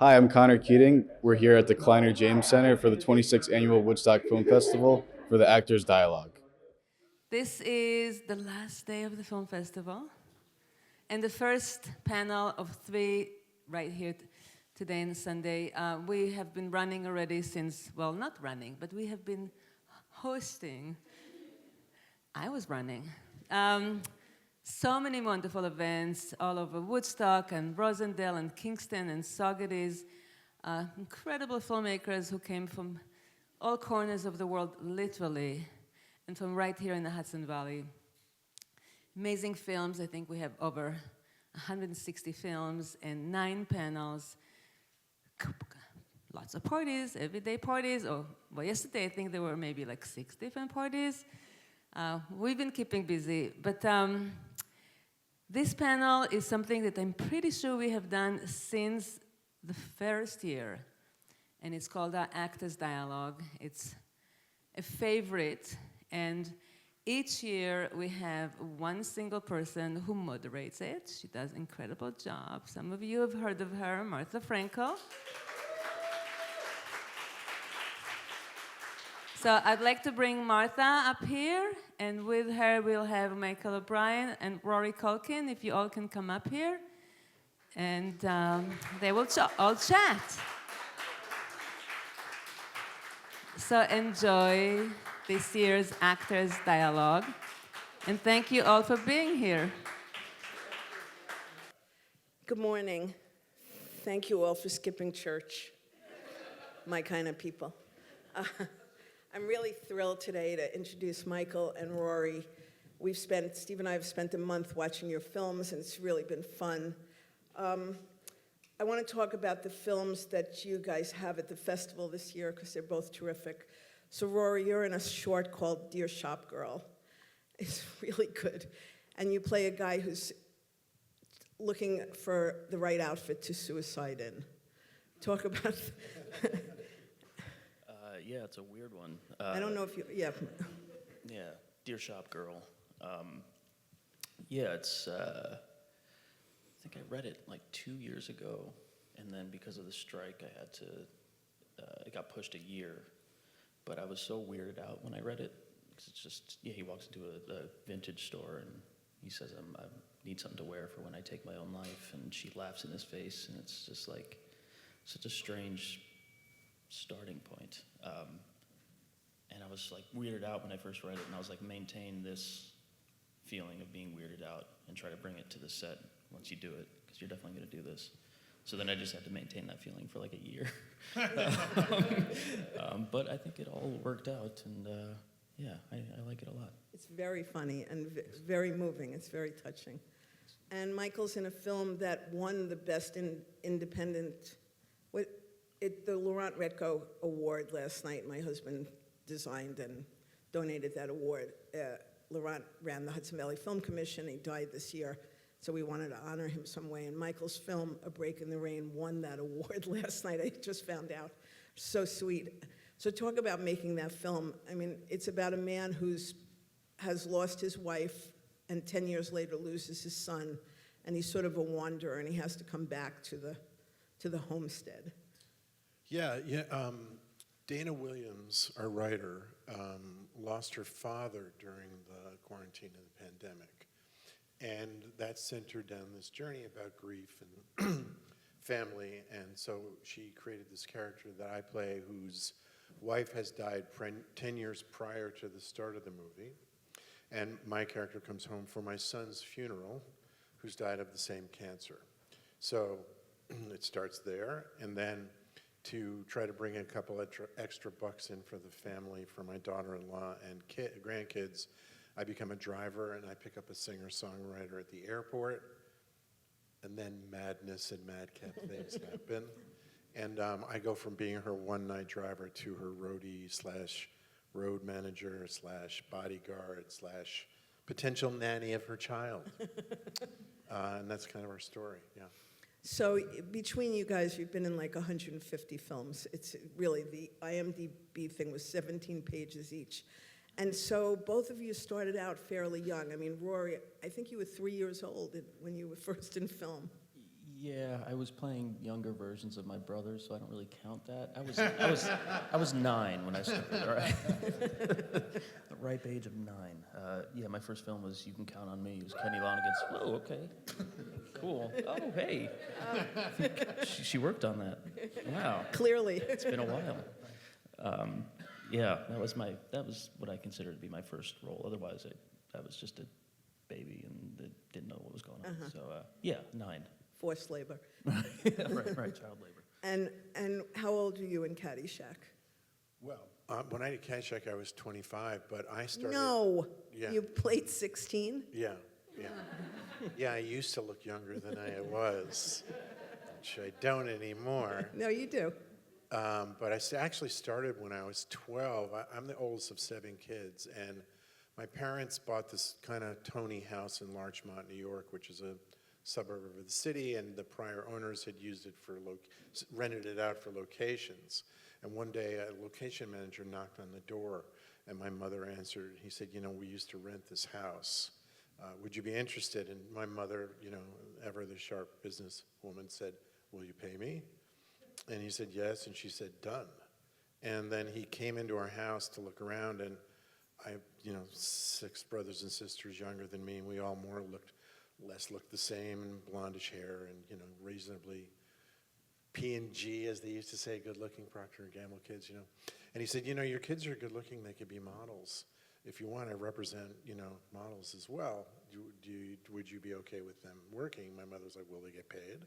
Hi, I'm Connor Keating. We're here at the Kleiner James Center for the 26th Annual Woodstock Film Festival for the Actors Dialogue. This is the last day of the film festival and the first panel of three right here today and Sunday. We have been running already since, well, not running, but we have been hosting. I was running. So many wonderful events all over Woodstock and Rosendale and Kingston and Saugerties. Incredible filmmakers who came from all corners of the world, literally, and from right here in the Hudson Valley. Amazing films. I think we have over 160 films and 9 panels. Lots of parties, everyday parties. Well, yesterday I think there were maybe like 6 different parties. We've been keeping busy, but this panel is something that I'm pretty sure we have done since the first year, and it's called our Actors Dialogue. It's a favorite, and each year we have one single person who moderates it. She does an incredible job. Some of you have heard of her, Martha Frankel. So I'd like to bring Martha up here, and with her we'll have Michael O'Brien and Rory Culkin, if you all can come up here. And they will all chat. So enjoy this year's Actors Dialogue, and thank you all for being here. Good morning. Thank you all for skipping church, my kind of people. I'm really thrilled today to introduce Michael and Rory. Steve and I have spent a month watching your films, and it's really been fun. I want to talk about the films that you guys have at the festival this year, because they're both terrific. So Rory, you're in a short called Dear Shop Girl. It's really good. And you play a guy who's looking for the right outfit to suicide in. Talk about... Yeah, it's a weird one. I don't know if you... Yeah. Yeah, Dear Shop Girl. Yeah, it's... I think I read it like 2 years ago, and then because of the strike, I had to... it got pushed a year. But I was so weirded out when I read it, because it's just... Yeah, he walks into a vintage store, and he says, I need something to wear for when I take my own life, and she laughs in his face, and it's just like such a strange starting point. And I was like weirded out when I first read it, and I was like, maintain this feeling of being weirded out and try to bring it to the set once you do it, because you're definitely going to do this. So then I just had to maintain that feeling for like a year. But I think it all worked out, and yeah, I like it a lot. It's very funny and very moving. It's very touching. And Michael's in a film that won the Best Independent... the Laurent Redco Award last night. My husband designed and donated that award. Laurent ran the Hudson Valley Film Commission. He died this year, so we wanted to honor him some way. And Michael's film, A Break in the Rain, won that award last night. I just found out. So sweet. So talk about making that film. I mean, it's about a man has lost his wife and 10 years later loses his son, and he's sort of a wanderer, and he has to come back to the homestead. Yeah. Dana Williams, our writer, lost her father during the quarantine and the pandemic. And that sent her down this journey about grief and family. And so she created this character that I play, whose wife has died 10 years prior to the start of the movie. And my character comes home for my son's funeral, who's died of the same cancer. So it starts there, and then to try to bring a couple extra bucks in for the family, for my daughter-in-law and grandkids, I become a driver, and I pick up a singer-songwriter at the airport, and then madness and madcap things happen. And I go from being her one-night driver to her roadie / road manager / bodyguard / potential nanny of her child. And that's kind of our story, yeah. So between you guys, you've been in like 150 films. It's really, the IMDb thing was 17 pages each. And so both of you started out fairly young. I mean, Rory, I think you were 3 years old when you were first in film. Yeah, I was playing younger versions of my brothers, so I don't really count that. I was 9 when I started. All right, the ripe age of 9. Yeah, my first film was You Can Count on Me. It was Kenny Lonergan's. Oh, okay, cool. Oh, hey, she worked on that. Wow, Clearly. it's been a while. Yeah, that was what I consider to be my first role. Otherwise, I was just a baby and didn't know what was going on. So yeah, 9. Forced labor. right, child labor. And how old are you in Caddyshack? Well, when I did Caddyshack, I was 25, but I started. No. Yeah. You played 16? Yeah, yeah. Yeah, I used to look younger than I was, which I don't anymore. No, you do. But I actually started when I was 12. I'm the oldest of 7 kids, and my parents bought this kind of Tony house in Larchmont, New York, which is a suburb of the city, and the prior owners had used it for rented it out for locations. And one day, a location manager knocked on the door, and my mother answered. He said, "You know, we used to rent this house. Would you be interested?" And my mother, you know, ever the sharp businesswoman, said, "Will you pay me?" And he said yes, and she said, "Done." And then he came into our house to look around, and I, you know, 6 brothers and sisters younger than me, and we all more looked the same, and blondish hair, and, you know, reasonably P&G, as they used to say, good-looking Procter & Gamble kids, you know. And he said, "You know, your kids are good-looking, they could be models. If you want to represent, you know, models as well, would you be okay with them working?" My mother was like, "Will they get paid?"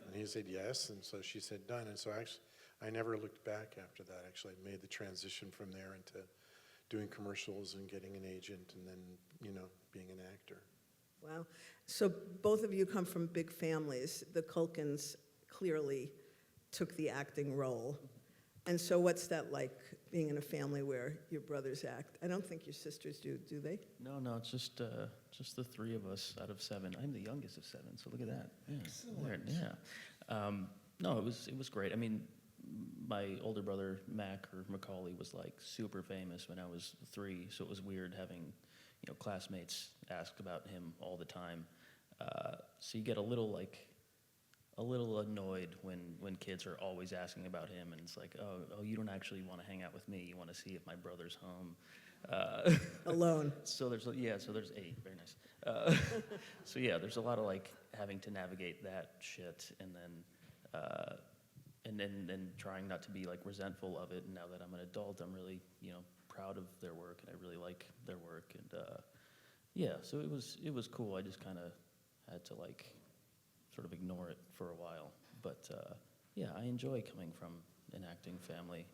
And he said yes, and so she said done. And so actually, I never looked back after that. Actually, I made the transition from there into doing commercials and getting an agent, and then, you know, being an actor. Wow. So both of you come from big families. The Culkins clearly took the acting role. And so what's that like, being in a family where your brothers act? I don't think your sisters do they? No, it's just the 3 of us out of 7. I'm the youngest of 7, so look at that. Yeah, Excellent. yeah. No, it was great. I mean, my older brother Mac, or Macaulay, was like super famous when I was 3, so it was weird having, you know, classmates ask about him all the time. So you get a little annoyed when kids are always asking about him, and it's like, oh, you don't actually want to hang out with me. You want to see if my brother's home. Alone. So there's 8. Very nice. So yeah, there's a lot of like having to navigate that shit, and then trying not to be like resentful of it. And now that I'm an adult, I'm really, you know, proud of their work, and I really like their work. And yeah, so it was cool. I just kind of had to like sort of ignore it for a while. But yeah, I enjoy coming from an acting family.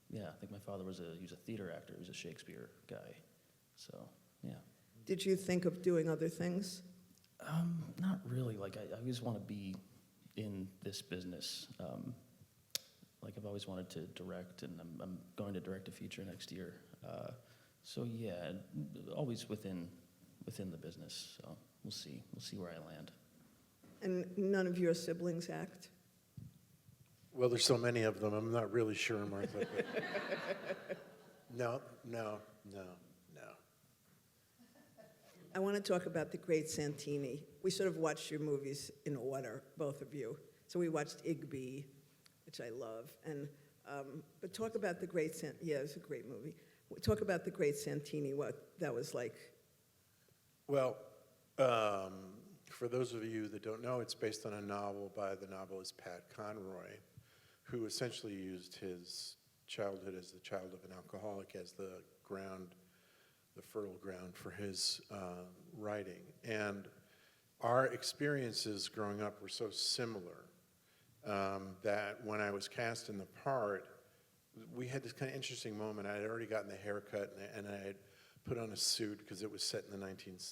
Yeah, I think my father he was a theater actor. He was a Shakespeare guy. So yeah. Did you think of doing other things? Not really. Like I always want to be in this business. Like I've always wanted to direct, and I'm going to direct a feature next year. So yeah, always within the business. So we'll see where I land. And none of your siblings act? Well, there's so many of them, I'm not really sure, Martha. But no. I want to talk about The Great Santini. We sort of watched your movies in order, both of you. So we watched Igby, which I love. And but talk about The Great Santini. Yeah, it was a great movie. Talk about The Great Santini, what that was like. Well, for those of you that don't know, it's based on a novel by the novelist Pat Conroy, who essentially used his childhood as the child of an alcoholic as the fertile ground for his writing. And our experiences growing up were so similar that when I was cast in the part, we had this kind of interesting moment. I had already gotten the haircut, and I had put on a suit because it was set in the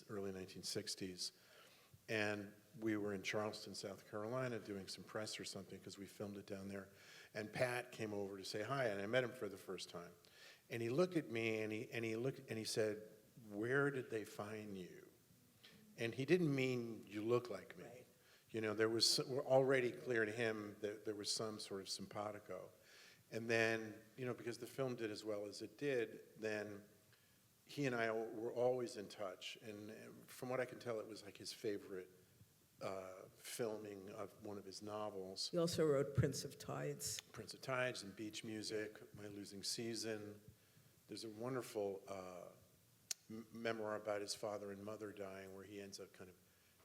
early 1960s. And we were in Charleston, South Carolina, doing some press or something because we filmed it down there. And Pat came over to say hi, and I met him for the first time. And he looked at me, and he said, "Where did they find you?" And he didn't mean you look like me. Right. You know, there was already clear to him that there was some sort of simpatico. And then, you know, because the film did as well as it did, then he and I were always in touch. And from what I can tell, it was like his favorite filming of one of his novels, He also wrote Prince of Tides. Prince of Tides and Beach Music, My Losing Season. There's a wonderful memoir about his father and mother dying where he ends up kind of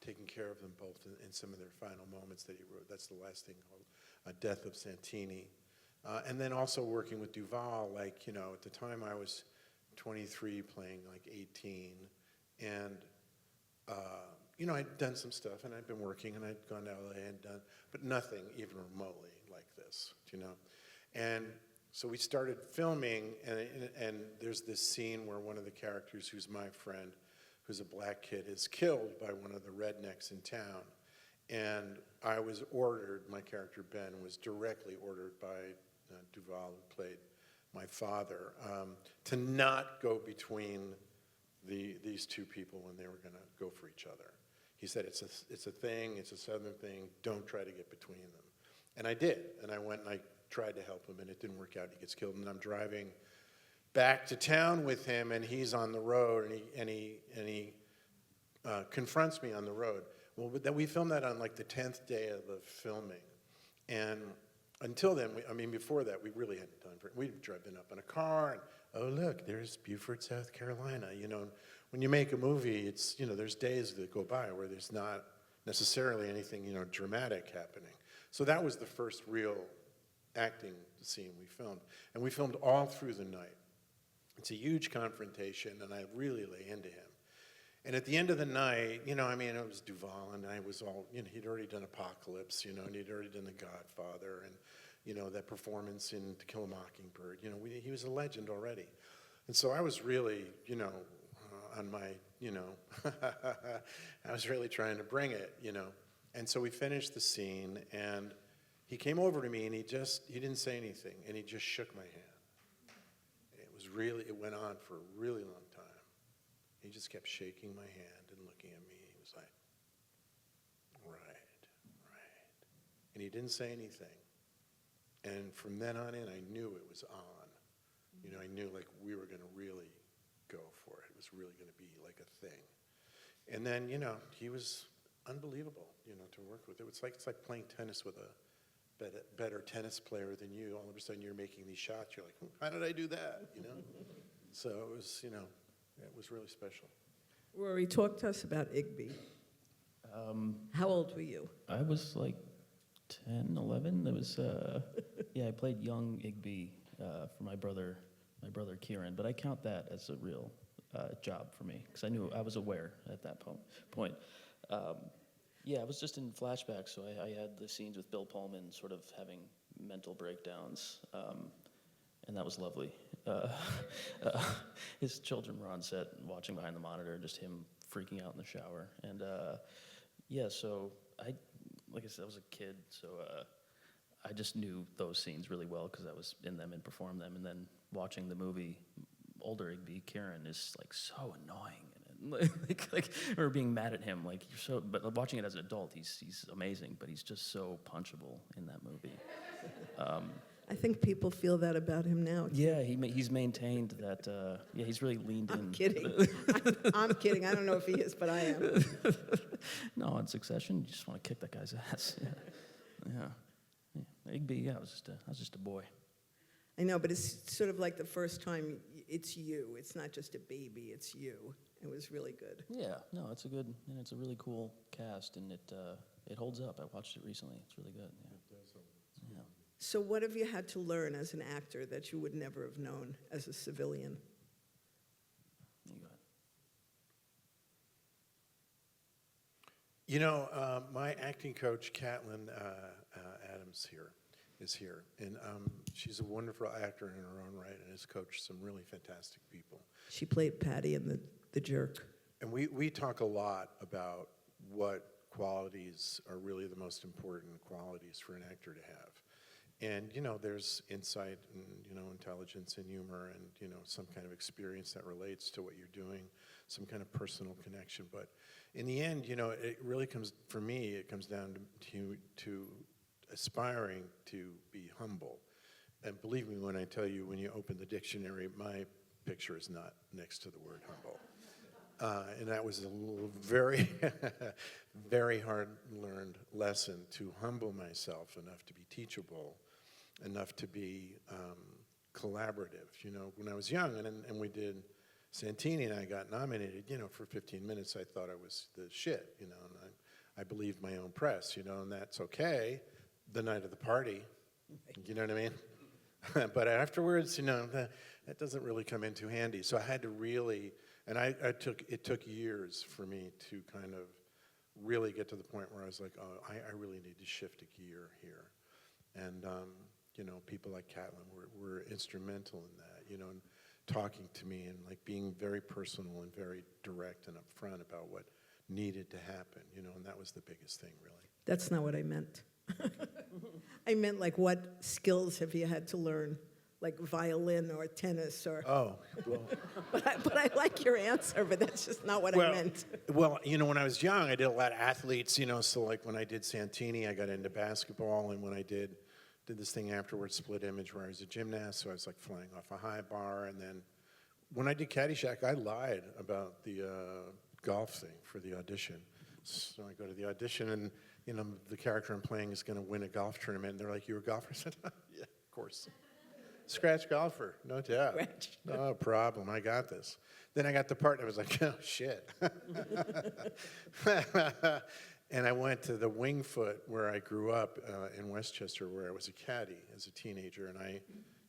taking care of them both in some of their final moments that he wrote. That's the last thing called Death of Santini. And then also working with Duvall, like, you know, at the time I was 23 playing like 18. And, you know, I'd done some stuff and I'd been working and I'd gone to LA and done, but nothing even remotely like this, you know. And so we started filming and there's this scene where one of the characters who's my friend, who's a black kid, is killed by one of the rednecks in town. And I was ordered, my character Ben was directly ordered by Duvall, who played my father, to not go between these two people when they were going to go for each other. He said, it's a thing, it's a Southern thing, don't try to get between them. And I did, and I went and I tried to help him, and it didn't work out, he gets killed, and I'm driving back to town with him, and he's on the road, and he confronts me on the road. Well, but then we filmed that on like the 10th day of the filming, and until then, before that, we really hadn't done. We'd driven up in a car, and oh look, there's Beaufort, South Carolina. You know, when you make a movie, it's, you know, there's days that go by where there's not necessarily anything, you know, dramatic happening. So that was the first real acting scene we filmed, and we filmed all through the night. It's a huge confrontation, and I really lay into him. And at the end of the night, you know, I mean, it was Duvall, and I was all, you know, he'd already done Apocalypse, you know, and he'd already done The Godfather, and, you know, that performance in To Kill a Mockingbird, you know, he was a legend already. And so I was really, you know, on my, you know, I was really trying to bring it, you know. And so we finished the scene, and he came over to me, and he didn't say anything, and he just shook my hand. It went on for a really long time. He just kept shaking my hand and looking at me. He was like, right. And he didn't say anything. And from then on in, I knew it was on. You know, I knew like we were going to really go for it. It was really going to be like a thing. And then, you know, he was unbelievable, you know, to work with. It's like playing tennis with a better tennis player than you. All of a sudden you're making these shots. You're like, how did I do that? You know? So it was, you know, it was really special. Rory, talk to us about Igby. How old were you? I was like 10, 11. There was, I played young Igby for my brother Kieran, but I count that as a real job for me because I was aware at that point. I was just in flashbacks, so I had the scenes with Bill Pullman sort of having mental breakdowns, and that was lovely. His children were on set watching behind the monitor, just him freaking out in the shower. And so like I said, I was a kid, so I just knew those scenes really well because I was in them and performed them. And then watching the movie, older Igby, Kieran, is like so annoying. Like or being mad at him, like you're so. But watching it as an adult, he's amazing. But he's just so punchable in that movie. I think people feel that about him now. Yeah, he's maintained that. He's really leaned in. I'm kidding. I'm kidding. I don't know if he is, but I am. No, on Succession, you just want to kick that guy's ass. Yeah. Igby, I was just a boy. I know, but it's sort of like the first time it's you. It's not just a baby. It's you. It was really good. Yeah, no, it's a really cool cast, and it holds up. I watched it recently. It's really good. Yeah. It does. Yeah. So what have you had to learn as an actor that you would never have known as a civilian? You go ahead. You know, my acting coach, Caitlin Adams, is here, and she's a wonderful actor in her own right, and has coached some really fantastic people. She played Patty in The Jerk. And we talk a lot about what qualities are really the most important qualities for an actor to have. And, you know, there's insight and, you know, intelligence and humor and, you know, some kind of experience that relates to what you're doing, some kind of personal connection. But in the end, you know, it really comes down to aspiring to be humble. And believe me when I tell you, when you open the dictionary, my picture is not next to the word humble. And that was a very, very hard-learned lesson to humble myself enough to be teachable, enough to be collaborative. You know, when I was young and we did Santini and I got nominated, you know, for 15 minutes I thought I was the shit, you know, and I believed my own press, you know, and that's okay the night of the party, you know what I mean? But afterwards, you know, that doesn't really come in too handy. So I had to really, and it took years for me to kind of really get to the point where I was like, oh, I really need to shift a gear here. And, you know, people like Catlin were instrumental in that, you know, and talking to me and like being very personal and very direct and upfront about what needed to happen, you know, and that was the biggest thing, really. That's not what I meant. I meant like what skills have you had to learn, like violin or tennis or. Oh, well. But I like your answer, but that's just not what I meant. Well, you know, when I was young, I did a lot of athletes, you know, so like when I did Santini, I got into basketball, and when I did this thing afterwards, Split Image, where I was a gymnast, so I was like flying off a high bar, and then when I did Caddyshack, I lied about the golf thing for the audition. So I go to the audition, and you know, the character I'm playing is going to win a golf tournament, and they're like, "You're a golfer?" I said, "Yeah, of course." Scratch golfer, no doubt. Scratch. No problem, I got this. Then I got the part, and I was like, oh, shit. And I went to the Wingfoot, where I grew up in Westchester, where I was a caddy as a teenager, and I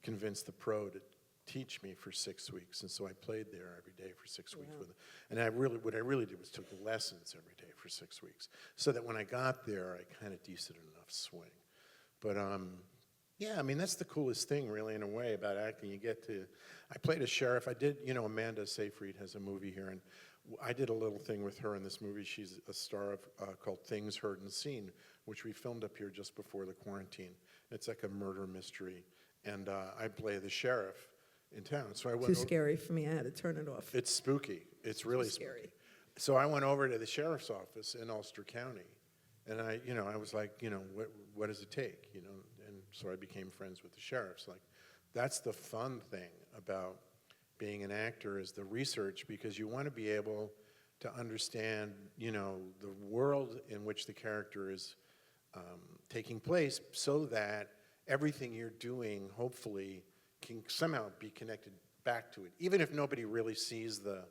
convinced the pro to teach me for 6 weeks. And so I played there every day for 6 weeks with him. And what I really did was took lessons every day for 6 weeks, so that when I got there, I kind of decent enough swing. But yeah, I mean, that's the coolest thing, really, in a way, about acting. You get to, I played a sheriff. I did, you know, Amanda Seyfried has a movie here, and I did a little thing with her in this movie. She's a star of called Things Heard and Seen, which we filmed up here just before the quarantine. It's like a murder mystery, and I play the sheriff in town. So I went. Too scary for me. I had to turn it off. It's spooky. It's really scary. spooky. So I went over to the sheriff's office in Ulster County, and I was like, you know, what does it take, you know? And so I became friends with the sheriffs. Like, that's the fun thing about being an actor, is the research, because you want to be able to understand, you know, the world in which the character is taking place, so that everything you're doing, hopefully, can somehow be connected back to it, even if nobody really sees the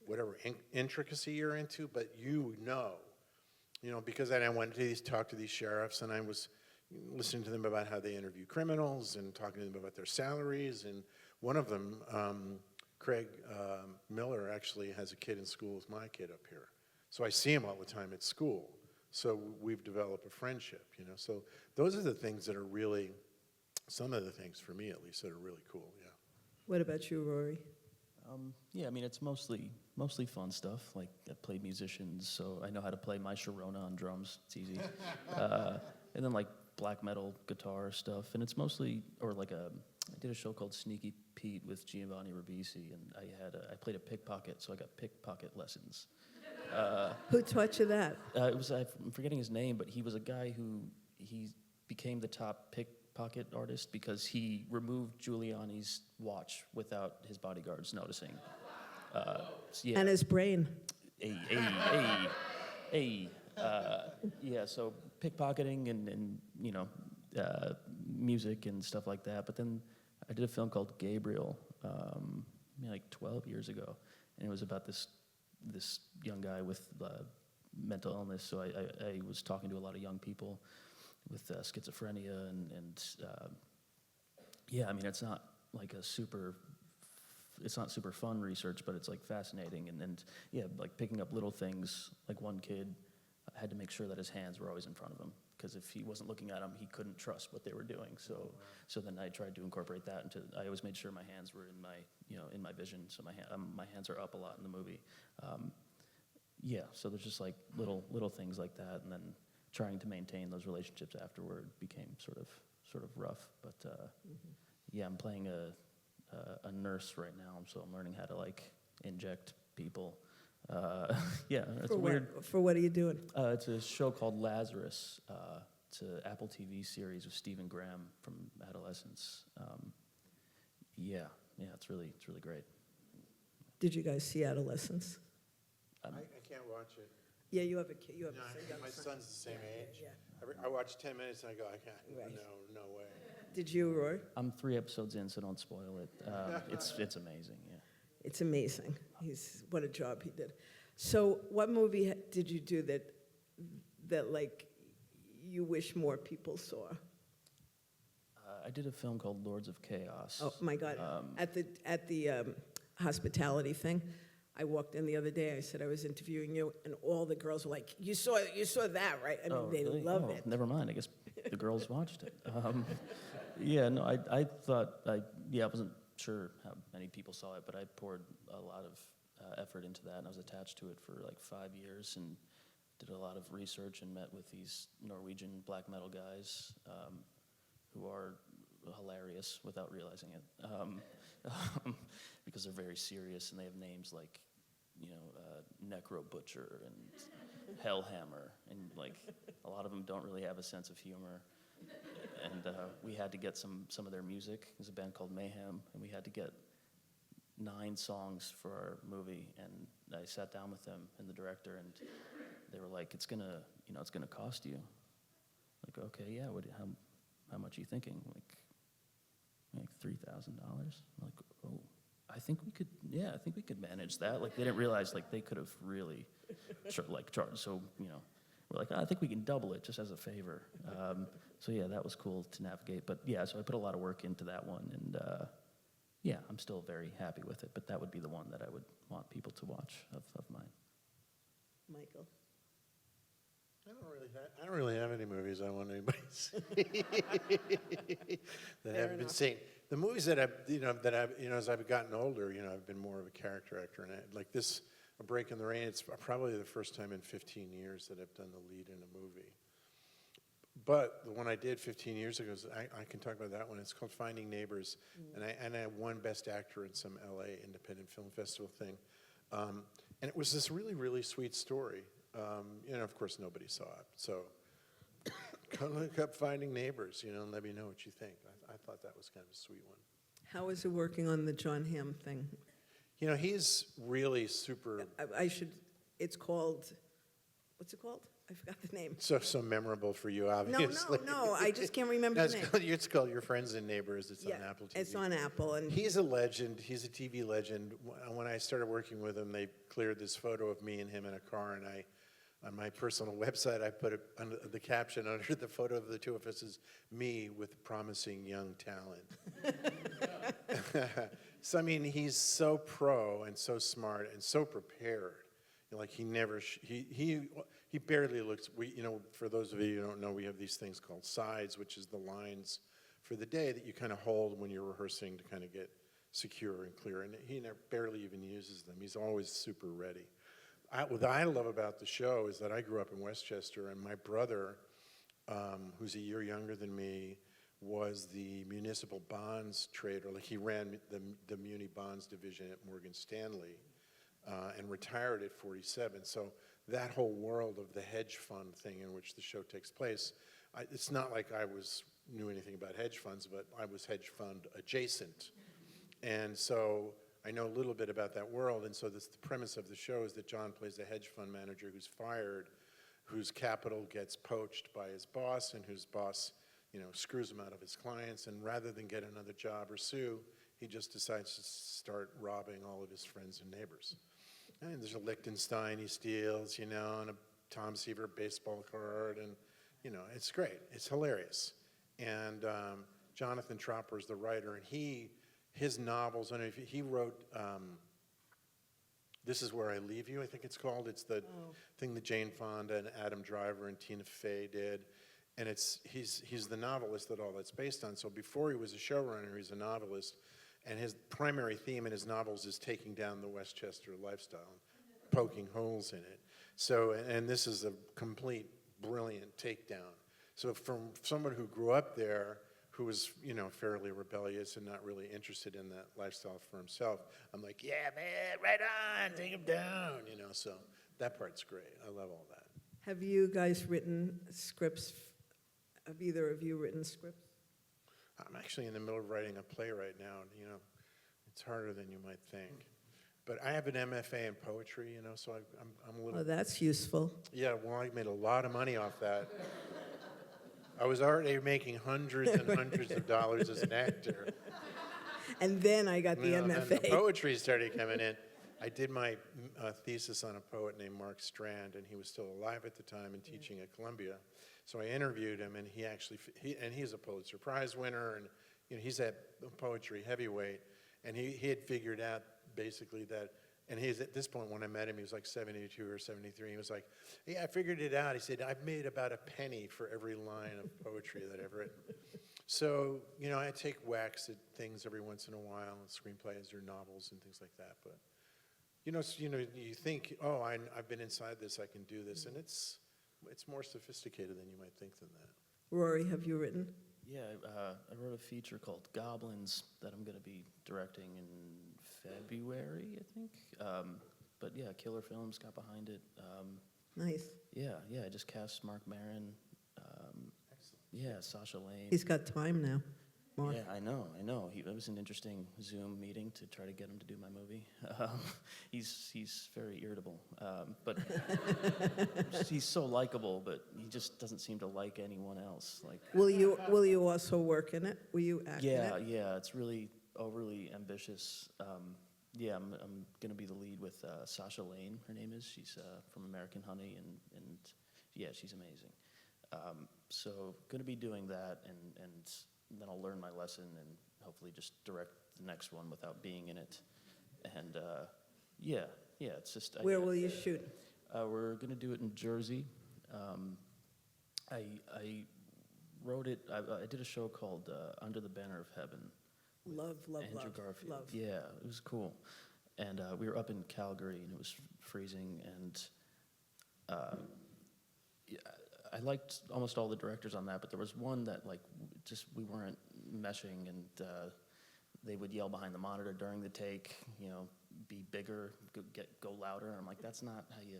whatever intricacy you're into, but you know, because I went to talk to these sheriffs, and I was listening to them about how they interview criminals and talking to them about their salaries. And one of them, Craig Miller, actually has a kid in school with my kid up here. So I see him all the time at school. So we've developed a friendship, you know. So those are the things that are really, some of the things for me at least, that are really cool, yeah. What about you, Rory? Yeah, I mean, it's mostly fun stuff. Like, I played musicians, so I know how to play My Sharona on drums. It's easy. And then, like, black metal guitar stuff. And it's mostly, or like I did a show called Sneaky Pete with Giovanni Ribisi, and I played a pickpocket, so I got pickpocket lessons. Who taught you that? I'm forgetting his name, but he was a guy he became the top pickpocket artist because he removed Giuliani's watch without his bodyguards noticing. Yeah. And his brain. Yeah, so pickpocketing and you know, music and stuff like that. But then I did a film called Gabriel, like 12 years ago, and it was about this young guy with mental illness. So I was talking to a lot of young people with schizophrenia, and yeah, I mean, it's not super fun research, but it's like fascinating, and yeah, like picking up little things. Like, one kid had to make sure that his hands were always in front of him, because if he wasn't looking at them, he couldn't trust what they were doing. So then I tried to incorporate that into. I always made sure my hands were in my vision. So my hands are up a lot in the movie. Yeah, so there's just like little things like that, and then trying to maintain those relationships afterward became sort of rough. But yeah, I'm playing a nurse right now, so I'm learning how to like inject people. Yeah, it's weird. For what are you doing? It's a show called Lazarus. It's an Apple TV series with Stephen Graham from Adolescence. Yeah, it's really great. Did you guys see Adolescence? I can't watch it. Yeah, you have a kid, you have No, a young my son. son's the same age. Yeah. I watch 10 minutes and I go, I can't. Right. No way. Did you, Roy? I'm 3 episodes in, so don't spoil it. It's amazing, yeah. It's amazing. What a job he did. So what movie did you do that like you wish more people saw? I did a film called Lords of Chaos. Oh my God! At the hospitality thing, I walked in the other day. I said I was interviewing you, and all the girls were like, "You saw that, right?" I mean, Oh, they really? love Oh, it. Never mind. I guess the girls watched it. Yeah, no, I thought, I wasn't sure how many people saw it, but I poured a lot of effort into that, and I was attached to it for like 5 years and did a lot of research and met with these Norwegian black metal guys who are hilarious without realizing it, because they're very serious and they have names like, Necro Butcher and Hellhammer, and like a lot of them don't really have a sense of humor. And we had to get some of their music. There's a band called Mayhem, and we had to get 9 songs for our movie. And I sat down with them and the director, and they were like, "It's gonna cost you." Like, okay, yeah. How much are you thinking? Like $3,000. Like, oh, I think we could manage that. Like, they didn't realize like they could have really charged. So we're like, I think we can double it just as a favor. So yeah, that was cool to navigate. But yeah, so I put a lot of work into that one, and yeah, I'm still very happy with it. But that would be the one that I would want people to watch of mine. Michael. I don't really have any movies I want anybody to see that haven't been seen. The movies that as I've gotten older, I've been more of a character actor, and like this, A Break in the Rain. It's probably the first time in 15 years that I've done the lead in a movie. But the one I did 15 years ago, I can talk about that one. It's called Finding Neighbors, and I won Best Actor in some LA Independent Film Festival thing. And it was this really, really sweet story. Of course, nobody saw it. So go look up Finding Neighbors, and let me know what you think. I thought that was kind of a sweet one. How is it working on the John Hamm thing? He's really super. It's called, what's it called? I forgot the name. So memorable for you, obviously. No, I just can't remember the name. It's called Your Friends and Neighbors. It's on Apple TV. It's on Apple. And he's a legend. He's a TV legend. When I started working with him, they cleared this photo of me and him in a car, and on my personal website, I put under the caption under the photo of the two of us is me with promising young talent. So, he's so pro and so smart and so prepared. Like he barely looks. For those of you who don't know, we have these things called sides, which is the lines for the day that you kind of hold when you're rehearsing to kind of get secure and clear. And he barely even uses them. He's always super ready. What I love about the show is that I grew up in Westchester, and my brother, who's a year younger than me, was the municipal bonds trader. Like he ran the muni bonds division at Morgan Stanley. And retired at 47. So that whole world of the hedge fund thing in which the show takes place, it's not like I knew anything about hedge funds, but I was hedge fund adjacent. And so I know a little bit about that world. And so the premise of the show is that John plays a hedge fund manager who's fired, whose capital gets poached by his boss, and whose boss, screws him out of his clients. And rather than get another job or sue, he just decides to start robbing all of his friends and neighbors. And there's a Liechtenstein he steals, and a Tom Seaver baseball card, and, it's great. It's hilarious. And Jonathan Tropper is the writer, and his novels, he wrote This Is Where I Leave You, I think it's called. It's the thing that Jane Fonda and Adam Driver and Tina Fey did. And he's the novelist that all that's based on. So before he was a showrunner, he's a novelist. And his primary theme in his novels is taking down the Westchester lifestyle, poking holes in it. So, and this is a complete, brilliant takedown. So from someone who grew up there, who was, fairly rebellious and not really interested in that lifestyle for himself, I'm like, yeah, man, right on, take him down, So that part's great. I love all that. have you guys written scripts? Have either of you written scripts? I'm actually in the middle of writing a play right now. It's harder than you might think. But I have an MFA in poetry, so I'm a little. Oh, that's useful. Yeah, well, I made a lot of money off that. I was already making hundreds and hundreds of dollars as an actor. And then I got the Then the MFA. poetry started coming in. I did my thesis on a poet named Mark Strand, and he was still alive at the time and teaching at Columbia. So I interviewed him, and he's a Pulitzer Prize winner, and he's that poetry heavyweight. And he had figured out basically that, and he's at this point when I met him, he was like 72 or 73. He was like, "Yeah, I figured it out." He said, "I've made about a penny for every line of poetry that I've written." So, I take whacks at things every once in a while, screenplays or novels and things like that. But, you think, oh, I've been inside this, I can do this, and it's more sophisticated than you might think than that. Rory, have you written? Yeah, I wrote a feature called Goblins that I'm going to be directing in February, I think. But yeah, Killer Films got behind it. Nice. Yeah, I just cast Mark Maron. Yeah, Sasha Lane. He's got time now, Mark. Yeah, I know. It was an interesting Zoom meeting to try to get him to do my movie. He's very irritable, but he's so likable. But he just doesn't seem to like anyone else. Like, Will you also work in it? Will you act in it? yeah, it's really overly ambitious. Yeah, I'm going to be the lead with Sasha Lane. Her name is. She's from American Honey, and yeah, she's amazing. So going to be doing that, and then I'll learn my lesson and hopefully just direct the next one without being in it. And yeah, it's just. Where will you shoot? We're going to do it in Jersey. I wrote it. I did a show called Under the Banner of Heaven. Love, Andrew Garfield. love. Yeah, it was cool. And we were up in Calgary, and it was freezing. And yeah, I liked almost all the directors on that, but there was one that just we weren't meshing, and they would yell behind the monitor during the take. Be bigger, go louder. And I'm like, that's not how you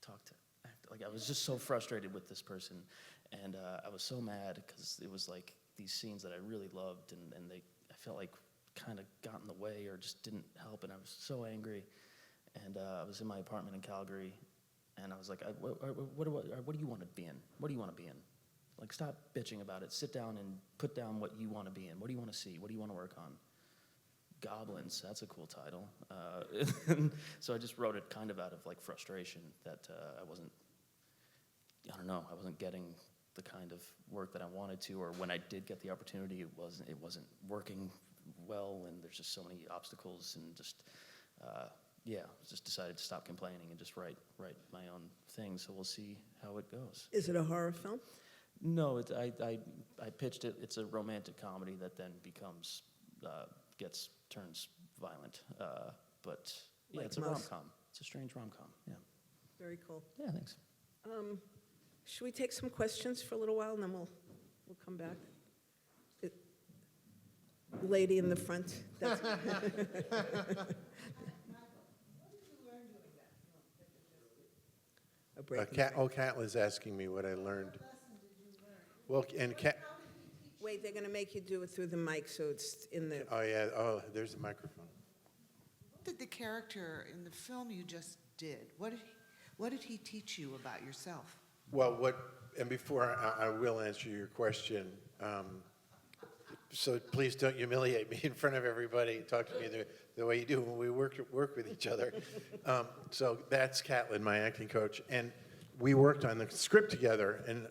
talk to act. Like, I was just so frustrated with this person, and I was so mad because it was like these scenes that I really loved, and I felt like kind of got in the way or just didn't help, and I was so angry. And I was in my apartment in Calgary, and I was like, what do you want to be in? What do you want to be in? Like, stop bitching about it. Sit down and put down what you want to be in. What do you want to see? What do you want to work on? Goblins, that's a cool title. So I just wrote it kind of out of frustration that I wasn't getting the kind of work that I wanted to, or when I did get the opportunity, it wasn't working well, and there's just so many obstacles, and just just decided to stop complaining and just write my own thing. So we'll see how it goes. Is it a horror film? No, I pitched it. It's a romantic comedy that then becomes turns violent. But yeah, Like it's a most. rom-com. It's a strange rom-com. Yeah. Very cool. Yeah, thanks. Should we take some questions for a little while, and then we'll come back? Lady in the front. That's a break. Catlin asking me what I learned. Well, and Wait, they're going to make you do it through the mic, so it's in the. oh yeah, oh, there's a microphone. What did the character in the film you just did? What did he teach you about yourself? Well, and before I will answer your question, so please don't humiliate me in front of everybody. Talk to me the way you do when we work with each other. So that's Catlin, my acting coach, and we worked on the script together. And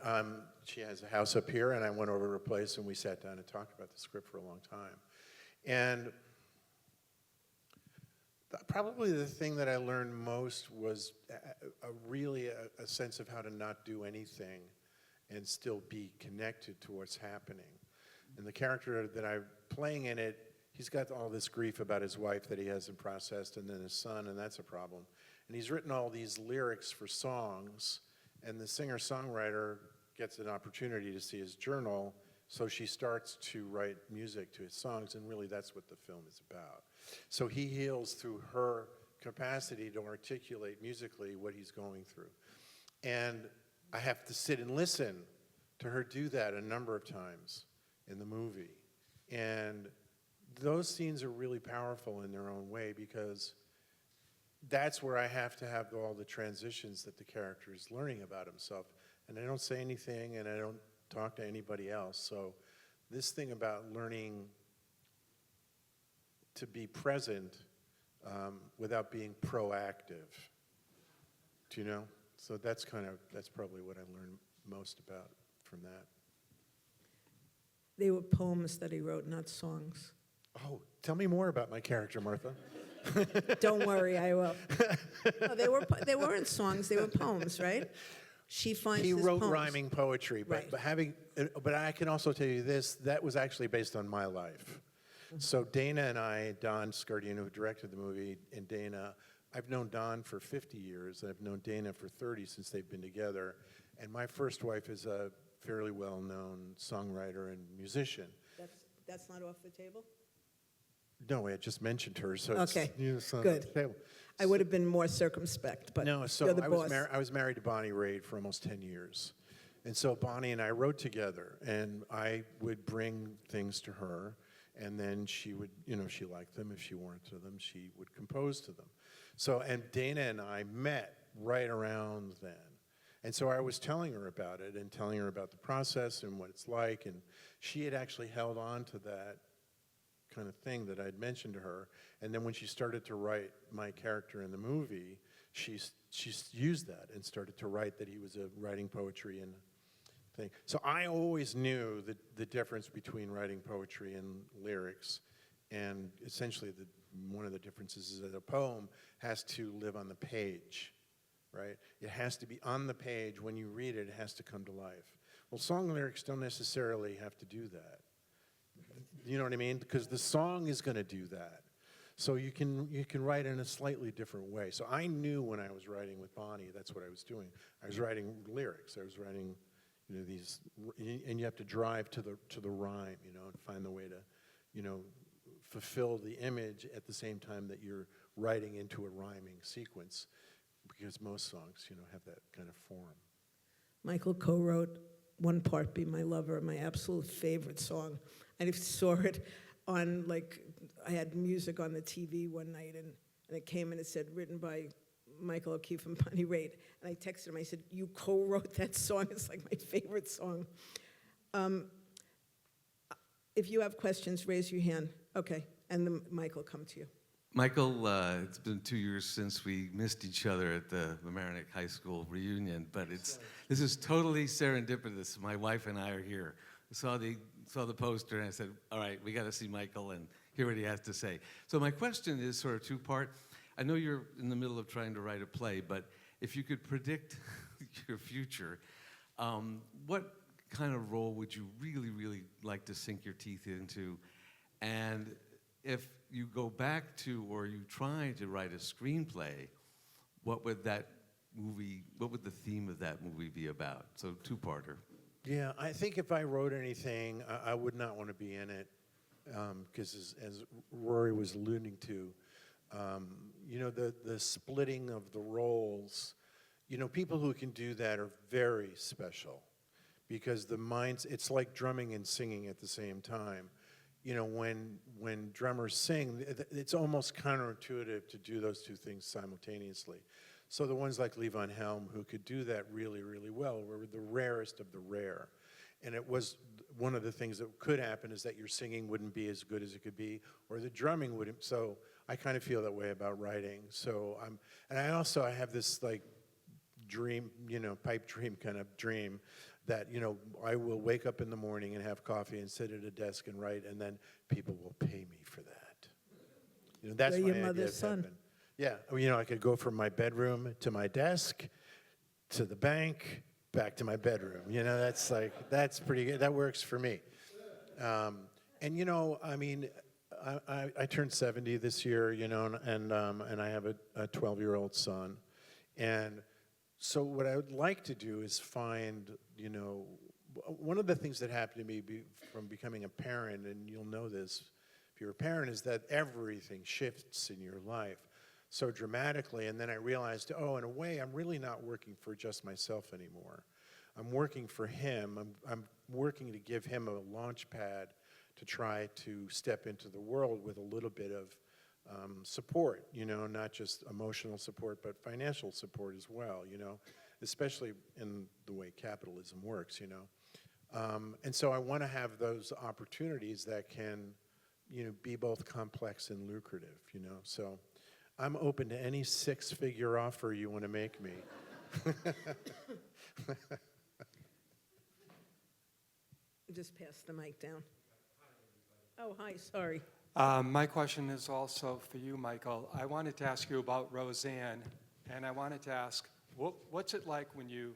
she has a house up here, and I went over to her place, and we sat down and talked about the script for a long time. And probably the thing that I learned most was really a sense of how to not do anything and still be connected to what's happening. And the character that I'm playing in it, he's got all this grief about his wife that he hasn't processed, and then his son, and that's a problem. And he's written all these lyrics for songs, and the singer-songwriter gets an opportunity to see his journal, so she starts to write music to his songs, and really that's what the film is about. So he heals through her capacity to articulate musically what he's going through. And I have to sit and listen to her do that a number of times in the movie. And those scenes are really powerful in their own way because that's where I have to have all the transitions that the character is learning about himself. And I don't say anything, and I don't talk to anybody else. So this thing about learning to be present without being proactive, do you know? So that's probably what I learned most about from that. They were poems that he wrote, not songs. Oh, tell me more about my character, Martha. Don't worry, I will. No, they weren't songs, they were poems, right? She finds He his wrote poems. rhyming poetry, Right. but I can also tell you this, that was actually based on my life. So Dana and I, Don Scardino, who directed the movie, and Dana, I've known Don for 50 years, and I've known Dana for 30 since they've been together. And my first wife is a fairly well-known songwriter and musician. That's not off the table? No, I just mentioned her, so Okay, it's not good. on the table. I would have been more circumspect, but No, so you're the I boss. was married to Bonnie Raitt for almost 10 years. And so Bonnie and I wrote together, and I would bring things to her, and then she would, she liked them. If she warranted them, she would compose to them. So, and Dana and I met right around then. And so I was telling her about it and telling her about the process and what it's like, and she had actually held on to that kind of thing that I'd mentioned to her. And then when she started to write my character in the movie, she used that and started to write that he was writing poetry and thing. So I always knew the difference between writing poetry and lyrics. And essentially one of the differences is that a poem has to live on the page, right? It has to be on the page. When you read it, it has to come to life. Well, song lyrics don't necessarily have to do that. You know what I mean? Because the song is going to do that. So you can write in a slightly different way. So I knew when I was writing with Bonnie, that's what I was doing. I was writing lyrics. I was writing, these, and you have to drive to the rhyme, and find the way to, fulfill the image at the same time that you're writing into a rhyming sequence, because most songs, have that kind of form. Michael co-wrote One Part Be My Lover, my absolute favorite song. I saw it on, I had music on the TV one night, and it came and it said, written by Michael O'Keefe and Bonnie Raitt. And I texted him, I said, you co-wrote that song, it's like my favorite song. If you have questions, raise your hand. Okay, and then Michael, come to you. Michael, it's been 2 years since we missed each other at the Mamaroneck High School reunion, but this is totally serendipitous. My wife and I are here. I saw the poster and I said, all right, we got to see Michael and hear what he has to say. So my question is sort of two-part. I know you're in the middle of trying to write a play, but if you could predict your future, what kind of role would you really, really like to sink your teeth into? And if you go back to, or you try to write a screenplay, what would the theme of that movie be about? So two-parter. Yeah, I think if I wrote anything, I would not want to be in it, because as Rory was alluding to, the splitting of the roles, people who can do that are very special, because it's like drumming and singing at the same time. When drummers sing, it's almost counterintuitive to do those two things simultaneously. So the ones like Lee Von Helm, who could do that really, really well, were the rarest of the rare. And it was one of the things that could happen is that your singing wouldn't be as good as it could be, or the drumming wouldn't. So I kind of feel that way about writing. So I have this dream, pipe dream kind of dream, that, I will wake up in the morning and have coffee and sit at a desk and write, and then people will pay me for that. That's You're my your idea mother's of son. heaven. Yeah, I could go from my bedroom to my desk, to the bank, back to my bedroom. That's pretty good. That works for me. I turned 70 this year, and I have a 12-year-old son. And so what I would like to do is find, one of the things that happened to me from becoming a parent, and you'll know this if you're a parent, is that everything shifts in your life so dramatically. And then I realized, in a way, I'm really not working for just myself anymore. I'm working for him. I'm working to give him a launch pad to try to step into the world with a little bit of support, not just emotional support, but financial support as well, especially in the way capitalism works. And so I want to have those opportunities that can, be both complex and lucrative. So I'm open to any six-figure offer you want to make me. Just pass the mic down. Oh, hi, sorry. My question is also for you, Michael. I wanted to ask you about Roseanne, and I wanted to ask, what's it like when you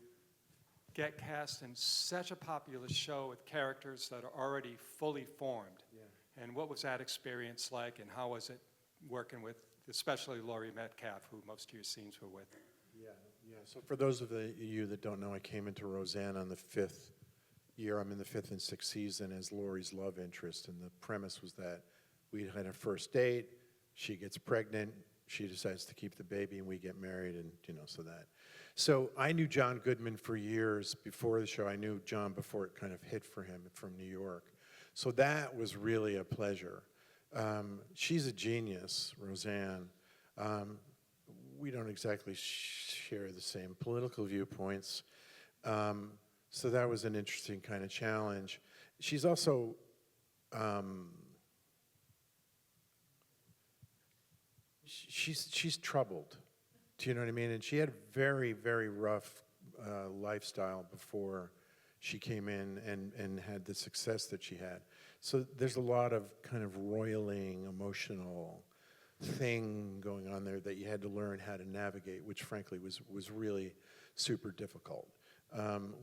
get cast in such a popular show with characters that are already fully formed? Yeah. And what was that experience like, and how was it working with, especially Laurie Metcalf, who most of your scenes were with? Yeah. So for those of you that don't know, I came into Roseanne on the 5th year. I'm in the 5th and 6th season as Laurie's love interest, and the premise was that we had a first date, she gets pregnant, she decides to keep the baby, and we get married, and So I knew John Goodman for years before the show. I knew John before it kind of hit for him from New York. So that was really a pleasure. She's a genius, Roseanne. We don't exactly share the same political viewpoints. So that was an interesting kind of challenge. She's also she's troubled. Do you know what I mean? And she had a very, very rough lifestyle before she came in and had the success that she had. So there's a lot of kind of roiling, emotional thing going on there that you had to learn how to navigate, which frankly was really super difficult.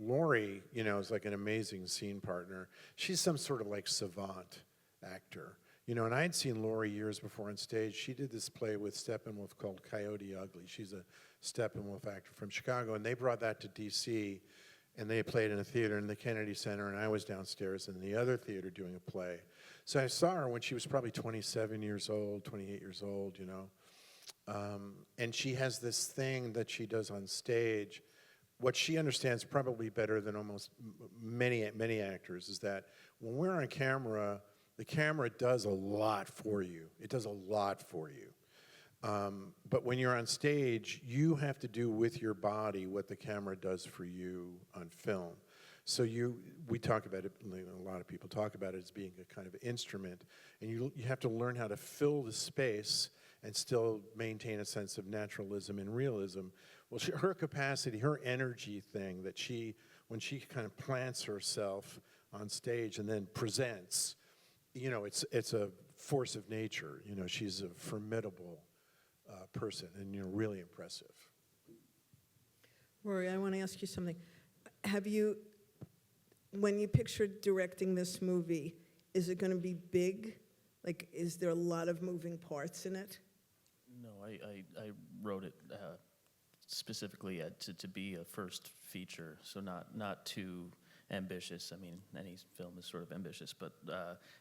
Laurie, is like an amazing scene partner. She's some sort of like savant actor. And I had seen Laurie years before on stage. She did this play with Steppenwolf called Coyote Ugly. She's a Steppenwolf actor from Chicago, and they brought that to D.C., and they played in a theater in the Kennedy Center, and I was downstairs in the other theater doing a play. So I saw her when she was probably 27 years old, 28 years old, and she has this thing that she does on stage. What she understands probably better than almost many actors is that when we're on camera, the camera does a lot for you. It does a lot for you. But when you're on stage, you have to do with your body what the camera does for you on film. So we talk about it, a lot of people talk about it as being a kind of instrument, and you have to learn how to fill the space and still maintain a sense of naturalism and realism. Well, her capacity, her energy thing that when she kind of plants herself on stage and then presents, it's a force of nature. She's a formidable person and really impressive. Rory, I want to ask you something. When you pictured directing this movie, is it going to be big? Like, is there a lot of moving parts in it? No, I wrote it specifically to be a first feature, so not too ambitious. I mean, any film is sort of ambitious, but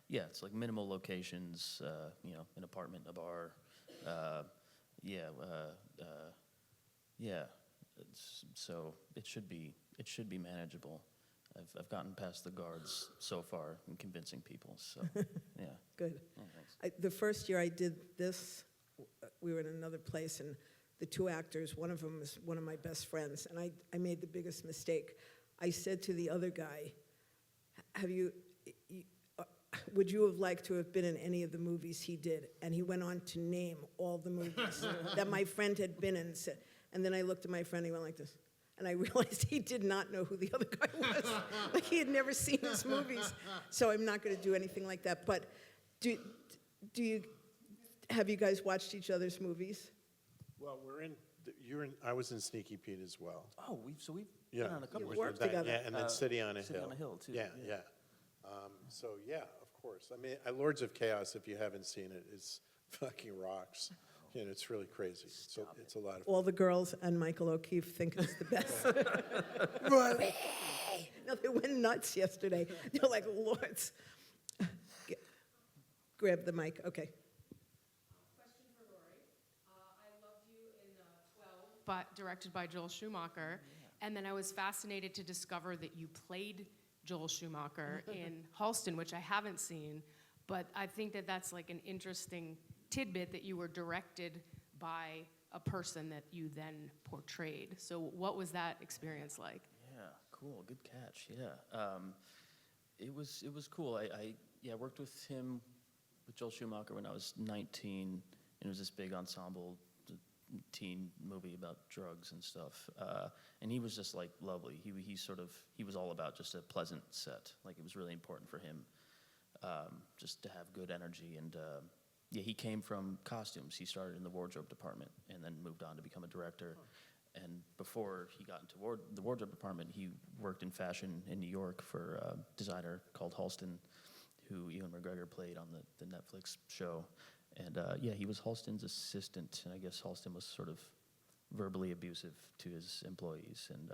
yeah, it's like minimal locations. An apartment, a bar. So it should be manageable. I've gotten past the guards so far in convincing people. So yeah. Good. Oh, thanks. The first year I did this, we were in another place, and the two actors, one of them was one of my best friends, and I made the biggest mistake. I said to the other guy, would you have liked to have been in any of the movies he did? And he went on to name all the movies that my friend had been in. And then I looked at my friend, he went like this. And I realized he did not know who the other guy was. Like, he had never seen his movies. So I'm not going to do anything like that. But have you guys watched each other's movies? Well, I was in Sneaky Pete as well. Oh, we've Yeah. been on a couple You of worked shows. together. Yeah, and then City on a City Hill. on a Hill, too. Yeah. So yeah, of course. I mean, Lords of Chaos, if you haven't seen it, is fucking rocks. It's really crazy. So it's a lot of fun. All the girls and Michael O'Keefe think it's the best. No, they went nuts yesterday. They're like, Lords. Grab the mic. Okay. Question for Rory. I loved you in 12, but directed by Joel Schumacher. And then I was fascinated to discover that you played Joel Schumacher in Halston, which I haven't seen. But I think that that's like an interesting tidbit that you were directed by a person that you then portrayed. So what was that experience like? Yeah, cool. Good catch. Yeah. It was cool. I worked with him, with Joel Schumacher, when I was 19, and it was this big ensemble teen movie about drugs and stuff. And he was just like lovely. He was all about just a pleasant set. Like, it was really important for him just to have good energy. And yeah, he came from costumes. He started in the wardrobe department and then moved on to become a director. And before he got into the wardrobe department, he worked in fashion in New York for a designer called Halston, who Ewan McGregor played on the Netflix show. And yeah, he was Halston's assistant, and I guess Halston was sort of verbally abusive to his employees. And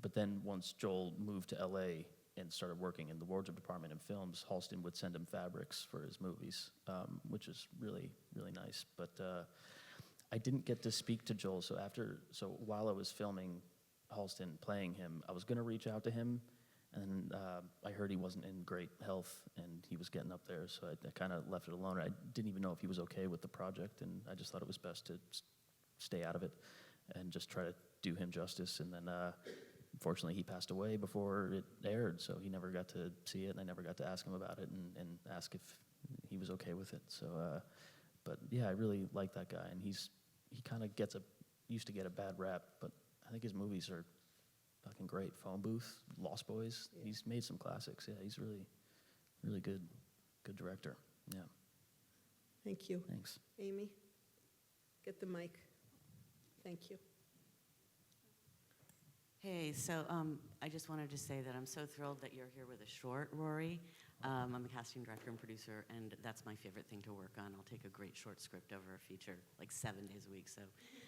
but then once Joel moved to LA and started working in the wardrobe department in films, Halston would send him fabrics for his movies, which is really, really nice. But I didn't get to speak to Joel, so while I was filming Halston playing him, I was gonna reach out to him, and I heard he wasn't in great health, and he was getting up there, so I kind of left it alone. I didn't even know if he was okay with the project, and I just thought it was best to stay out of it and just try to do him justice. And then, unfortunately, he passed away before it aired, so he never got to see it, and I never got to ask him about it and ask if he was okay with it. So, but yeah, I really like that guy, and he kind of used to get a bad rap, but I think his movies are fucking great. Phone Booth, Lost Boys. Yeah. He's made some classics. Yeah, he's really, really good director. Yeah. Thank you. Thanks. Amy, get the mic. Thank you. Hey, so I just wanted to say that I'm so thrilled that you're here with a short, Rory. I'm a casting director and producer, and that's my favorite thing to work on. I'll take a great short script over a feature, like 7 days a week. So,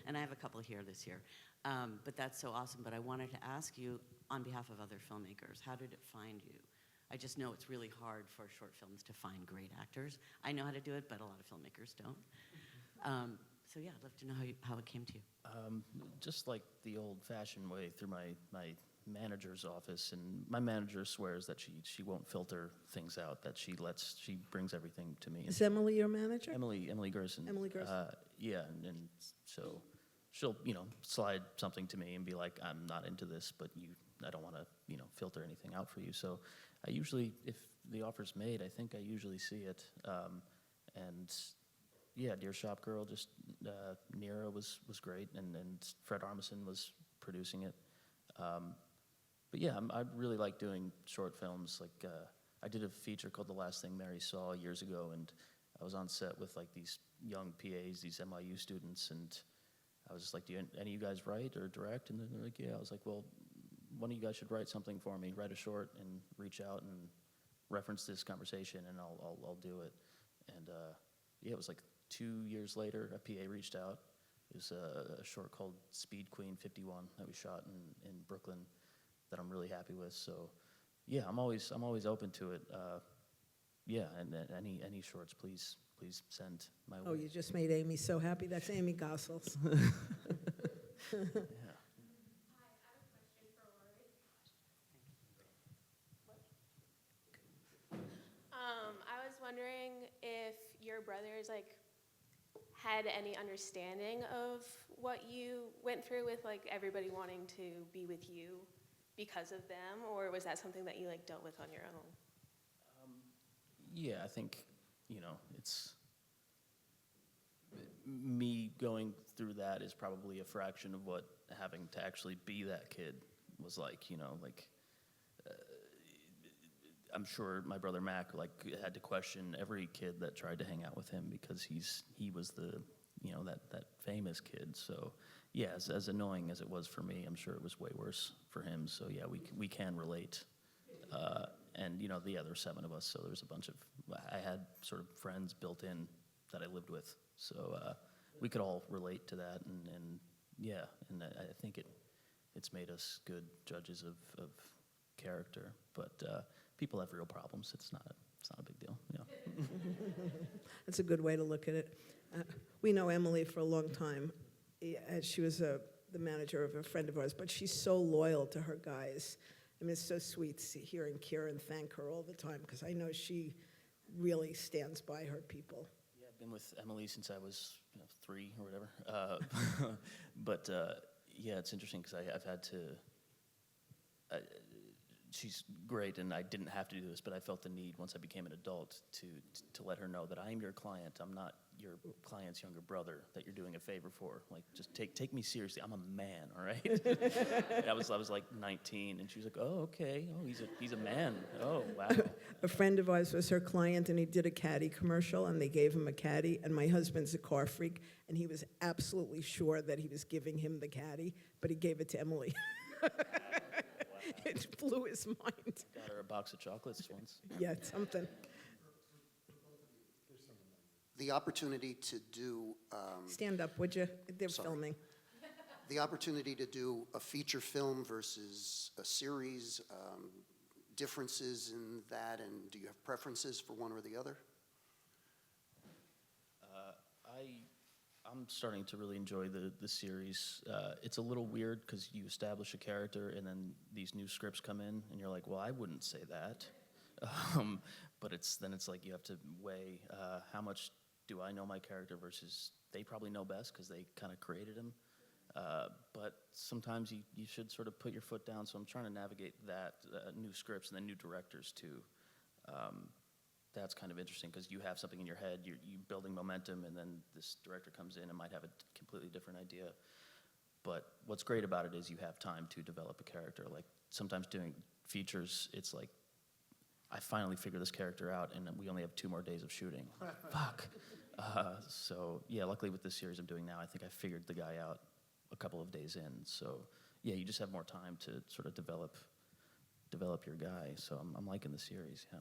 and I have a couple here this year. But that's so awesome. But I wanted to ask you, on behalf of other filmmakers, how did it find you? I just know it's really hard for short films to find great actors. I know how to do it, but a lot of filmmakers don't. So yeah, I'd love to know how it came to you. Just like the old-fashioned way, through my manager's office, and my manager swears that she won't filter things out, that she brings everything to me. Is Emily your manager? Emily Gerson. Emily Gerson. Yeah, and so she'll slide something to me and be like, I'm not into this, but I don't want to filter anything out for you. So I usually, if the offer's made, I think I usually see it. And yeah, Dear Shop Girl, just Nira was great, and Fred Armisen was producing it. But yeah, I really like doing short films. Like I did a feature called The Last Thing Mary Saw years ago, and I was on set with like these young PAs, these MIU students, and I was just like, do any of you guys write or direct? And they're like, yeah. I was like, well, one of you guys should write something for me, write a short and reach out and reference this conversation, and I'll do it. And yeah, it was like 2 years later, a PA reached out. It was a short called Speed Queen 51 that we shot in Brooklyn that I'm really happy with. So yeah, I'm always open to it. Yeah, and any shorts, please send my way. Oh, you just made Amy so happy. That's Amy Gossels. Yeah. Hi, I have a question for Rory. I was wondering if your brothers had any understanding of what you went through with everybody wanting to be with you because of them, or was that something that you dealt with on your own? Yeah, I think it's me going through that is probably a fraction of what having to actually be that kid was like. I'm sure my brother Mac had to question every kid that tried to hang out with him because he was the that famous kid. So yeah, as annoying as it was for me, I'm sure it was way worse for him. So yeah, we can relate. And the other 7 of us. So there's a bunch of I had sort of friends built in that I lived with. So we could all relate to that, and yeah, and I think it's made us good judges of character. But people have real problems. It's not a big deal. Yeah. That's a good way to look at it. We know Emily for a long time. She was the manager of a friend of ours, but she's so loyal to her guys. I mean, it's so sweet hearing Kieran thank her all the time, because I know she really stands by her people. Yeah, been with Emily since I was 3 or whatever. But yeah, it's interesting because I've had to. She's great, and I didn't have to do this, but I felt the need once I became an adult to let her know that I am your client. I'm not your client's younger brother that you're doing a favor for. Like, just take me seriously. I'm a man, all right? I was like 19, and she was like, "Oh, okay. Oh, he's a man. Oh, wow." A friend of ours was her client, and he did a caddy commercial, and they gave him a caddy, and my husband's a car freak, and he was absolutely sure that he was giving him the caddy, but he gave it to Emily. It blew his mind. Got her a box of chocolates once. Yeah, something. The opportunity to do, Stand up, would you? They're Sorry. filming. the opportunity to do a feature film versus a series, differences in that, and do you have preferences for one or the other? I'm starting to really enjoy the series. It's a little weird because you establish a character and then these new scripts come in and you're like, well, I wouldn't say that. But it's like you have to weigh how much do I know my character versus they probably know best because they kind of created him. But sometimes you should sort of put your foot down. So I'm trying to navigate that, new scripts and then new directors too. That's kind of interesting because you have something in your head, you're building momentum, and then this director comes in and might have a completely different idea. But what's great about it is you have time to develop a character. Like sometimes doing features, it's like, I finally figured this character out, and we only have 2 more days of shooting. Fuck. So yeah, luckily with this series I'm doing now, I think I figured the guy out a couple of days in. So yeah, you just have more time to sort of develop your guy. So I'm liking the series, yeah.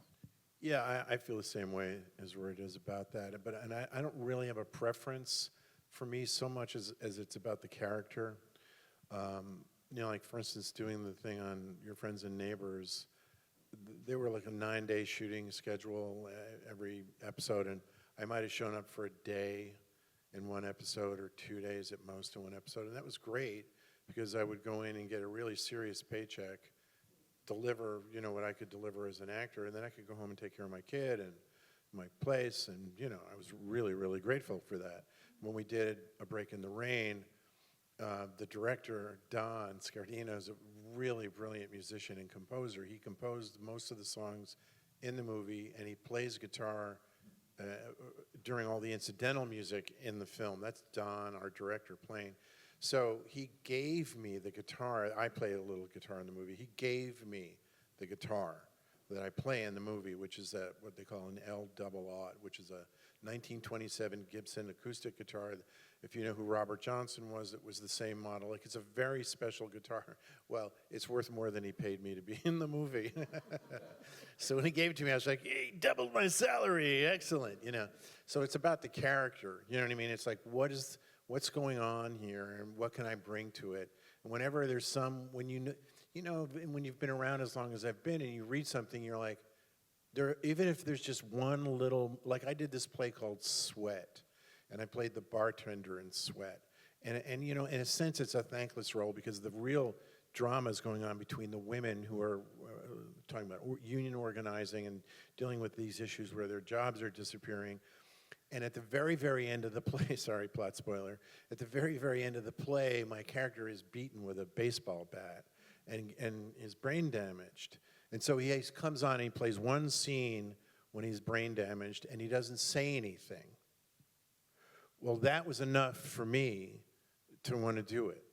Yeah, I feel the same way as Roy does about that. And I don't really have a preference for me so much as it's about the character. You know, like for instance, doing the thing on Your Friends and Neighbors, they were like a 9-day shooting schedule every episode, and I might have shown up for a day in one episode or 2 days at most in one episode, and that was great because I would go in and get a really serious paycheck, deliver, you know, what I could deliver as an actor, and then I could go home and take care of my kid and my place, and, you know, I was really, really grateful for that. When we did A Break in the Rain, the director, Don Scardino, is a really brilliant musician and composer. He composed most of the songs in the movie, and he plays guitar during all the incidental music in the film. That's Don, our director, playing. So he gave me the guitar. I play a little guitar in the movie. He gave me the guitar that I play in the movie, which is what they call an L-double-aught, which is a 1927 Gibson acoustic guitar. If you know who Robert Johnson was, it was the same model. Like, it's a very special guitar. Well, it's worth more than he paid me to be in the movie. So when he gave it to me, I was like, hey, doubled my salary, excellent, you know. So it's about the character, you know what I mean? It's like, what's going on here, and what can I bring to it? And whenever there's when when you've been around as long as I've been, and you read something, you're like, even if there's just one little, like I did this play called Sweat, and I played the bartender in Sweat, and you know, in a sense, it's a thankless role because the real drama is going on between the women who are talking about union organizing and dealing with these issues where their jobs are disappearing. And at the very, very end of the play, sorry, plot spoiler, at the very, very end of the play, my character is beaten with a baseball bat and is brain damaged. And so he comes on and he plays one scene when he's brain damaged and he doesn't say anything. Well, that was enough for me to want to do it.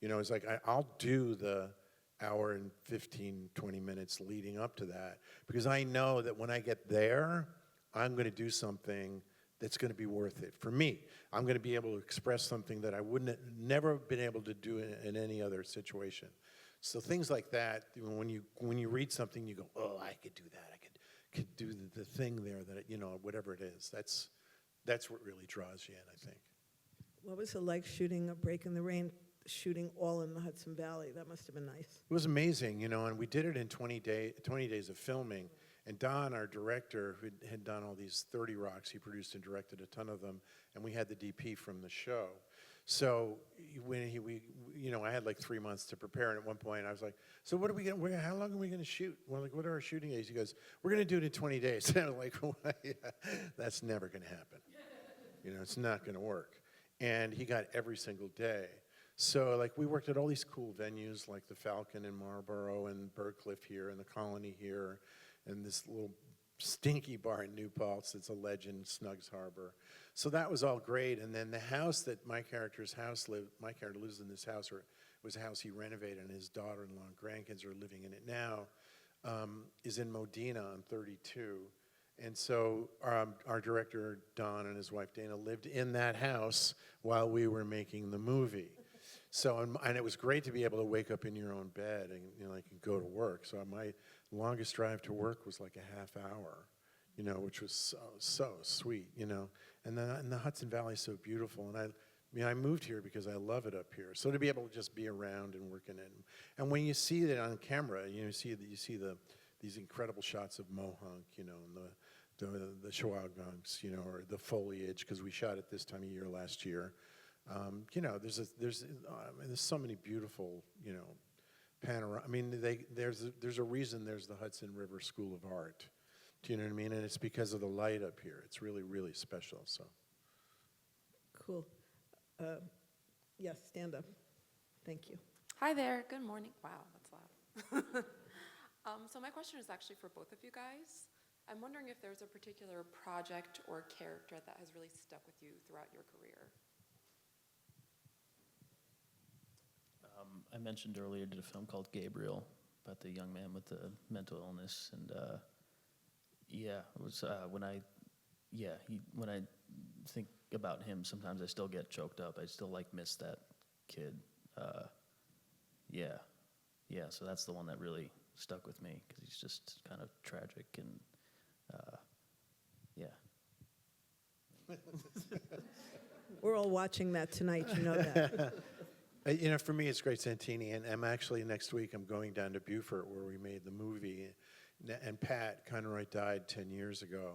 You know, it's like, I'll do the hour and 15, 20 minutes leading up to that because I know that when I get there, I'm going to do something that's going to be worth it for me. I'm going to be able to express something that I never have been able to do in any other situation. So things like that, when you read something, you go, oh, I could do that. I could do the thing there that, you know, whatever it is. That's what really draws you in, I think. What was it like shooting A Break in the Rain, shooting all in the Hudson Valley? That must have been nice. It was amazing, you know, and we did it in 20 days of filming. And Don, our director, who had done all these 30 Rocks, he produced and directed a ton of them, and we had the DP from the show. So when I had like 3 months to prepare, and at one point I was like, so what are we going? How long are we going to shoot? We're like, what are our shooting days? He goes, we're going to do it in 20 days. And I'm like, well, yeah, that's never going to happen. You know, it's not going to work. And he got every single day. So, like, we worked at all these cool venues, like the Falcon in Marlborough and Birdcliff here and the Colony here, and this little stinky bar in New Paltz that's a legend, Snugs Harbor. So that was all great. And then the house that my character lives in this house, or it was a house he renovated, and his daughter-in-law and grandkids are living in it now, is in Modena on 32. And so our director, Don, and his wife, Dana, lived in that house while we were making the movie. So, and it was great to be able to wake up in your own bed and, you know, like, go to work. So my longest drive to work was like a half hour, you know, which was so sweet, you know. And the Hudson Valley is so beautiful. And I moved here because I love it up here. So to be able to just be around and work in it. And when you see it on camera, you see these incredible shots of Mohonk, you know, and the Shawagunks, you know, or the foliage, because we shot it this time of year last year. You know, there's so many beautiful, you know, panorama. I mean, there's a reason there's the Hudson River School of Art. Do you know what I mean? And it's because of the light up here. It's really, really special. So. Cool. Yes, stand up. Thank you. Hi there. Good morning. Wow, that's loud. So my question is actually for both of you guys. I'm wondering if there's a particular project or character that has really stuck with you throughout your career. I mentioned earlier, did a film called Gabriel about the young man with the mental illness, and yeah, it was when I think about him, sometimes I still get choked up. I still miss that kid. Yeah. So that's the one that really stuck with me because he's just kind of tragic and yeah. We're all watching that tonight, you know that. You know, for me, it's Great Santini, and I'm actually next week I'm going down to Beaufort where we made the movie, and Pat Conroy died 10 years ago,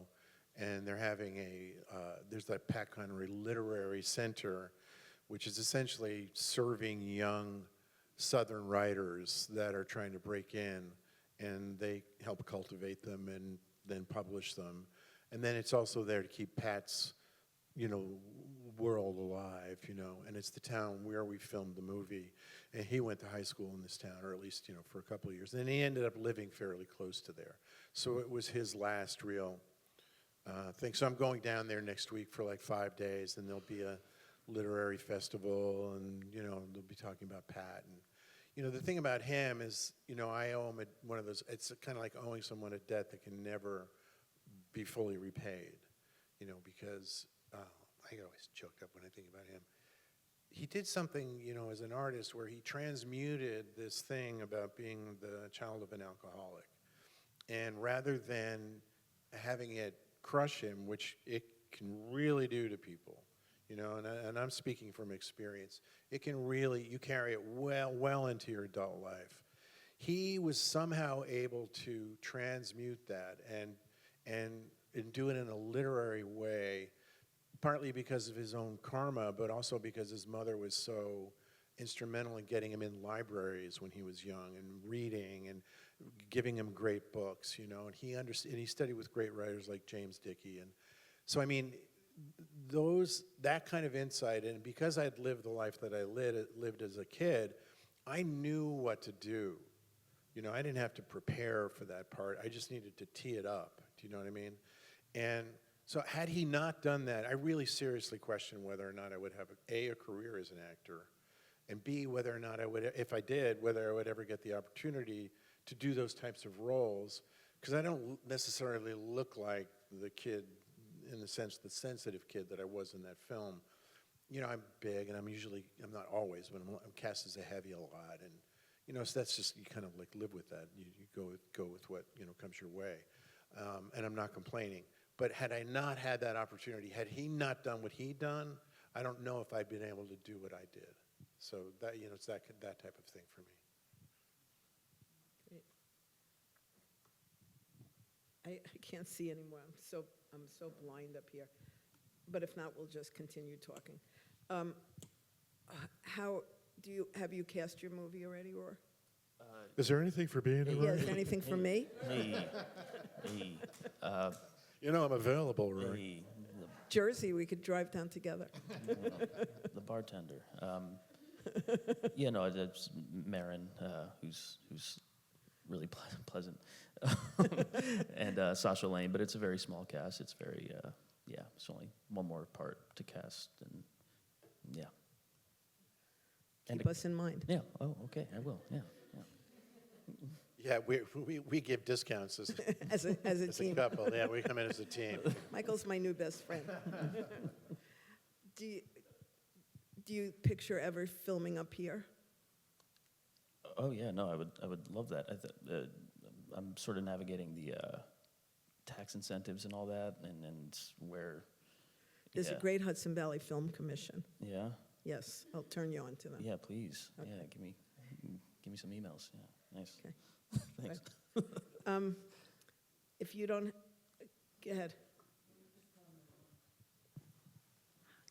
and they're having there's that Pat Conroy Literary Center, which is essentially serving young Southern writers that are trying to break in, and they help cultivate them and then publish them, and then it's also there to keep Pat's, you know, world alive, you know, and it's the town where we filmed the movie, and he went to high school in this town, or at least, you know, for a couple of years, and he ended up living fairly close to there, so it was his last real thing. So I'm going down there next week for like 5 days, and there'll be a literary festival, and, you know, they'll be talking about Pat, and, you know, the thing about him is, you know, I owe him one of those, it's kind of like owing someone a debt that can never be fully repaid, you know, because I get always choked up when I think about him. He did something, you know, as an artist where he transmuted this thing about being the child of an alcoholic. And rather than having it crush him, which it can really do to people, you know, and I'm speaking from experience, it can really, you carry it well into your adult life. He was somehow able to transmute that and do it in a literary way, partly because of his own karma, but also because his mother was so instrumental in getting him in libraries when he was young and reading and giving him great books, you know, and he studied with great writers like James Dickey. And so, I mean, that kind of insight, and because I'd lived the life that I lived as a kid, I knew what to do. You know, I didn't have to prepare for that part. I just needed to tee it up. Do you know what I mean? And so had he not done that, I really seriously question whether or not I would have, A, a career as an actor, and B, whether or not I would, if I did, whether I would ever get the opportunity to do those types of roles, because I don't necessarily look like the kid, in the sense, the sensitive kid that I was in that film. You know, I'm big, and I'm not always, but I'm cast as a heavy a lot, and, you know, so that's just, you kind of like live with that. You go with what, you know, comes your way, and I'm not complaining. But had I not had that opportunity, had he not done what he'd done, I don't know if I'd been able to do what I did. So that, you know, it's that type of thing for me. Great. I can't see anymore. I'm so blind up here. But if not, we'll just continue talking. Have you cast your movie already, or? Is there anything for being Yeah, is there anything for me? Hey. You know I'm available, Rory. Hey, Jersey, we could drive down together. The bartender. Yeah, no, it's Marin, who's really pleasant, and Sasha Lane. But it's a very small cast. It's very yeah. It's only one more part to cast, and yeah. Keep us in mind. Yeah. Oh, okay. I will. Yeah. Yeah, we give discounts as, As a as a team. couple. Yeah, we come in as a team. Michael's my new best friend. Do you picture ever filming up here? Oh yeah. No, I would love that. I'm sort of navigating the tax incentives and all that, and where. There's yeah. a great Hudson Valley Film Commission. Yeah. Yes, I'll turn you on to them. Yeah, please. Okay. Yeah, give me some emails. Yeah, nice. Okay. Thanks. If you don't, go ahead.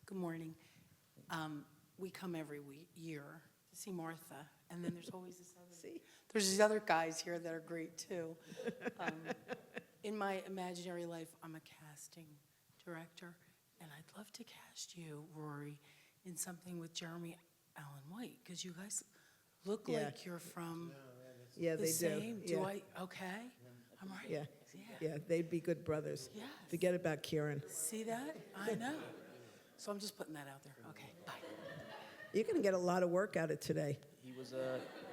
Good morning. We come every year to see Martha, and then there's always there's these other guys here that are great too. In my imaginary life, I'm a casting director, and I'd love to cast you, Rory, in something with Jeremy Allen White, because you guys look Yeah. like you're from Yeah, the they same. do. Yeah. Okay? I'm right. Yeah. Yeah, they'd be good brothers. Yes. Forget about Kieran. See that? I know. So I'm just putting that out there. Okay, bye. You're going to get a lot of work out of today. He was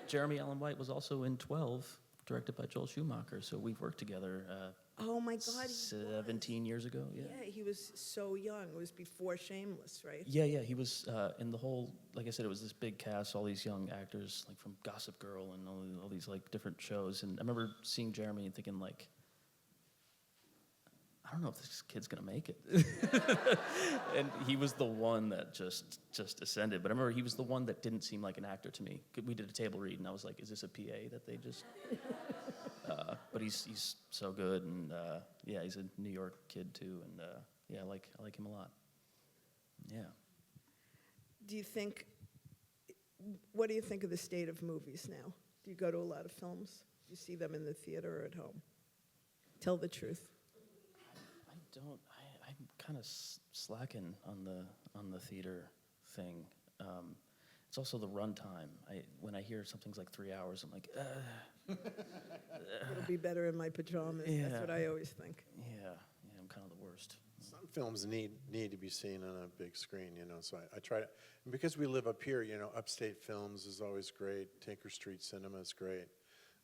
Jeremy Allen White was also in 12, directed by Joel Schumacher. So we've worked together. Oh my God, he 17 years ago. Yeah. Yeah, he was so young. It was before Shameless, right? Yeah, he was in the whole. Like I said, it was this big cast, all these young actors, like from Gossip Girl and all these like different shows. And I remember seeing Jeremy and thinking like, I don't know if this kid's gonna make it. And he was the one that just ascended. But I remember he was the one that didn't seem like an actor to me. We did a table read, and I was like, is this a PA that they just? But he's so good, and yeah, he's a New York kid too, and yeah, I like him a lot. Yeah. Do you think, what do you think of the state of movies now? Do you go to a lot of films? Do you see them in the theater or at home? Tell the truth. I don't. I'm kind of slacking on the theater thing. It's also the runtime. When I hear something's like 3 hours, I'm like, It'll be better in my pajamas. Yeah. That's what I always think. yeah, I'm kind of the worst. Some films need to be seen on a big screen, you know, so I try to, and because we live up here, you know, Upstate Films is always great, Tinker Street Cinema is great,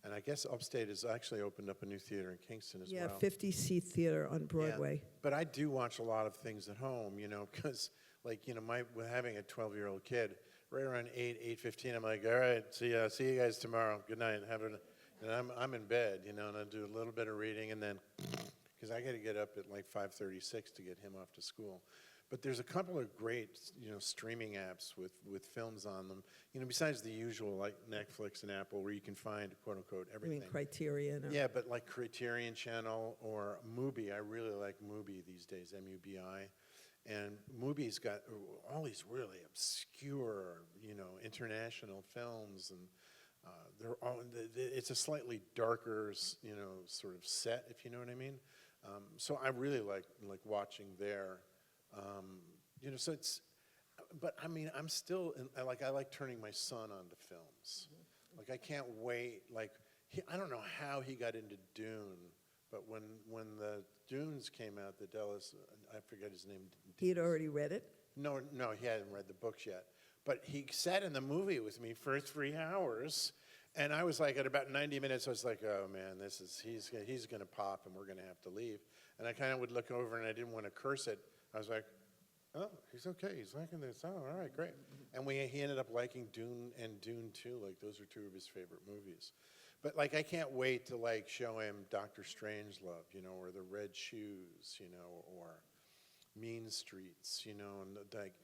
and I guess Upstate has actually opened up a new theater in Kingston as Yeah, well. 50-seat theater on Broadway. Yeah, but I do watch a lot of things at home, you know, because, like, you know, with having a 12-year-old kid, right around 8:15, I'm like, all right, see you guys tomorrow, good night, and I'm in bed, you know, and I do a little bit of reading, and then, because I got to get up at like 5:36 to get him off to school. But there's a couple of great, you know, streaming apps with films on them, you know, besides the usual like Netflix and Apple, where you can find quote unquote I everything. mean, Criterion. Or, Yeah, but like Criterion Channel or Mubi, I really like Mubi these days, MUBI. And Mubi's got all these really obscure, you know, international films, and they're all. It's a slightly darker, you know, sort of set, if you know what I mean. So I really like watching there. You know, so it's. But I mean, I'm still I like turning my son onto films. Like I can't wait. Like I don't know how he got into Dune. But when the Dunes came out, the Dallas, I forget his name. he had already read it? No, he hadn't read the books yet. But he sat in the movie with me for 3 hours, and I was like, at about 90 minutes, I was like, oh man, he's going to pop, and we're going to have to leave. And I kind of would look over, and I didn't want to curse it. I was like, oh, he's okay. He's liking this. Oh, all right, great. And he ended up liking Dune and Dune 2. Like those are two of his favorite movies. But like I can't wait to like show him Dr. Strangelove, you know, or The Red Shoes, you know, or Mean Streets, you know, and like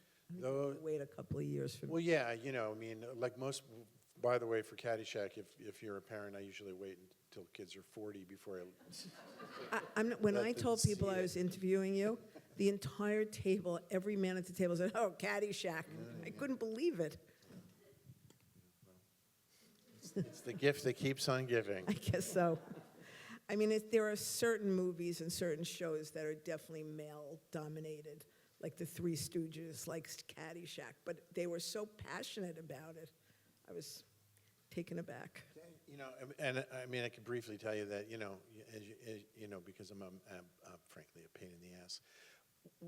those. Wait a couple of years for. Well, yeah, you know, I mean, like most. By the way, for Caddyshack, if you're a parent, I usually wait until kids are 40 before When let I them told people see I it. was interviewing you, the entire table, every man at the table said, "Oh, Caddyshack." I couldn't believe it. It's the gift that keeps on giving. I guess so. I mean, there are certain movies and certain shows that are definitely male-dominated, like The Three Stooges, like Caddyshack, but they were so passionate about it. I was taken aback. You know, and I mean, I could briefly tell you that, you know, you know, because I'm frankly a pain in the ass.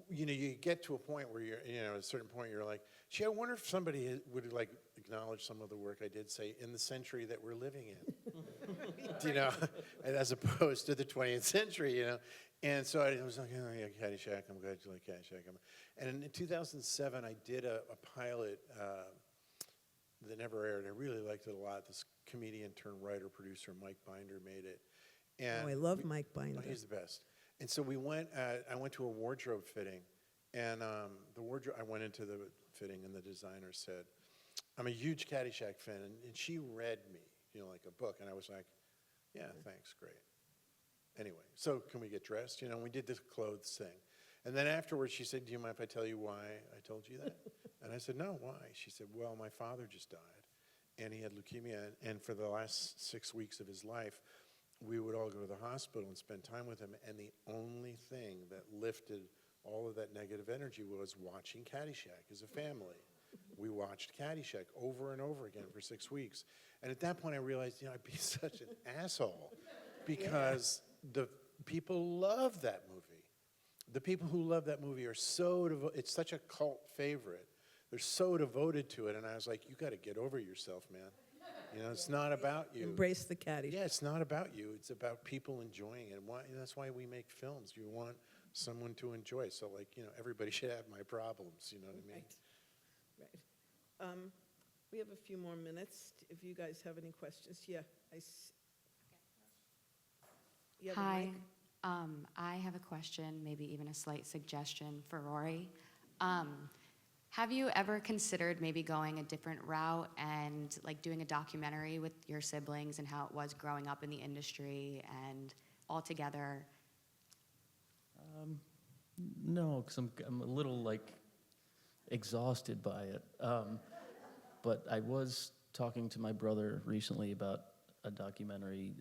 You know, you get to a point where you're, you know, at a certain point you're like, gee, I wonder if somebody would like acknowledge some of the work I did, say, in the century that we're living in. You know, as opposed to the 20th century, you know. And so I was like, oh, yeah, Caddyshack, I'm glad you like Caddyshack. And in 2007, I did a pilot that never aired. I really liked it a lot. This comedian turned writer, producer, Mike Binder, made it. And Oh, I love Mike Binder. Oh, he's the best. And so we went, I went to a wardrobe fitting, and the wardrobe, I went into the fitting, and the designer said, I'm a huge Caddyshack fan, and she read me, you know, like a book, and I was like, yeah, thanks, great. Anyway, so can we get dressed? You know, we did this clothes thing. And then afterwards, she said, do you mind if I tell you why I told you that? And I said, no, why? She said, well, my father just died, and he had leukemia, and for the last 6 weeks of his life, we would all go to the hospital and spend time with him, and the only thing that lifted all of that negative energy was watching Caddyshack as a family. We watched Caddyshack over and over again for 6 weeks. And at that point, I realized, you know, I'd be such an asshole because the people love that movie. The people who love that movie are so devoted. It's such a cult favorite. They're so devoted to it. And I was like, you got to get over yourself, man. You know, it's not about you. Embrace the Caddyshack. Yeah, it's not about you. It's about people enjoying it. And that's why we make films. You want someone to enjoy. So, like, you know, everybody should have my problems. You know what I mean? Right. We have a few more minutes. If you guys have any questions, yeah. You have a Hi. mic? I have a question, maybe even a slight suggestion for Rory. Have you ever considered maybe going a different route and like doing a documentary with your siblings and how it was growing up in the industry and all together? No, because I'm a little like exhausted by it. But I was talking to my brother recently about a documentary.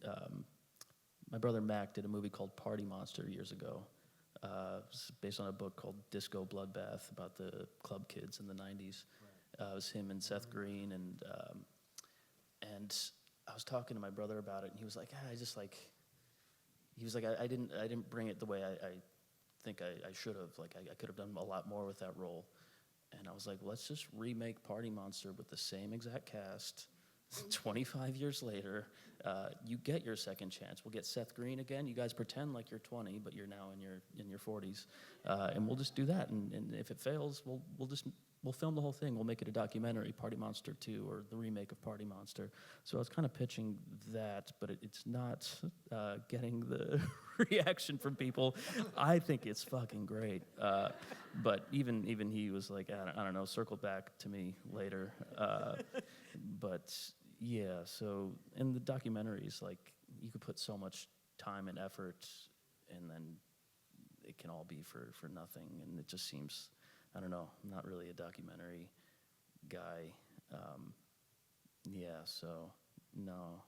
My brother Mac did a movie called Party Monster years ago. It's based on a book called Disco Bloodbath about the club kids in the 90s. It was him and Seth Green, and I was talking to my brother about it, and he was like, I didn't bring it the way I think I should have. Like, I could have done a lot more with that role. And I was like, let's just remake Party Monster with the same exact cast. 25 years later, you get your second chance. We'll get Seth Green again. You guys pretend like you're 20, but you're now in your 40s, and we'll just do that. And if it fails, we'll film the whole thing. We'll make it a documentary, Party Monster 2, or the remake of Party Monster. So I was kind of pitching that, but it's not getting the reaction from people. I think it's fucking great. But even he was like, I don't know, circle back to me later. But yeah, so in the documentaries, like, you could put so much time and effort, and then it can all be for nothing. And it just seems, I don't know, I'm not really a documentary guy. Yeah, so no.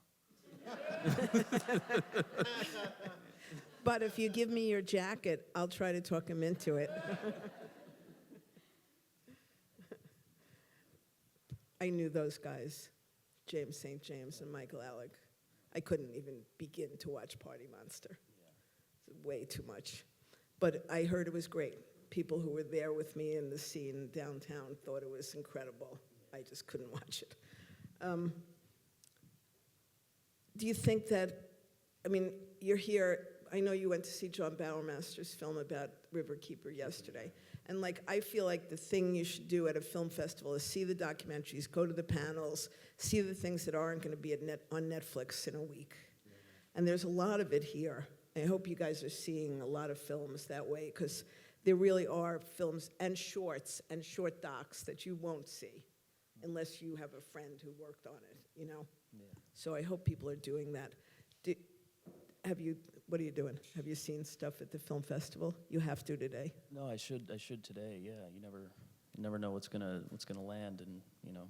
But if you give me your jacket, I'll try to talk him into it. I knew those guys, James St. James and Michael Alec. I couldn't even begin to watch Party Monster. It's way too much. But I heard it was great. People who were there with me in the scene downtown thought it was incredible. I just couldn't watch it. Do you think that, I mean, you're here, I know you went to see John Bowermaster's film about Riverkeeper yesterday. And like, I feel like the thing you should do at a film festival is see the documentaries, go to the panels, see the things that aren't going to be on Netflix in a week. And there's a lot of it here. I hope you guys are seeing a lot of films that way, because there really are films and shorts and short docs that you won't see unless you have a friend who worked on it, you know? Yeah. So I hope people are doing that. What are you doing? Have you seen stuff at the film festival? You have to today. No, I should today. Yeah, you never know what's gonna land, and you know.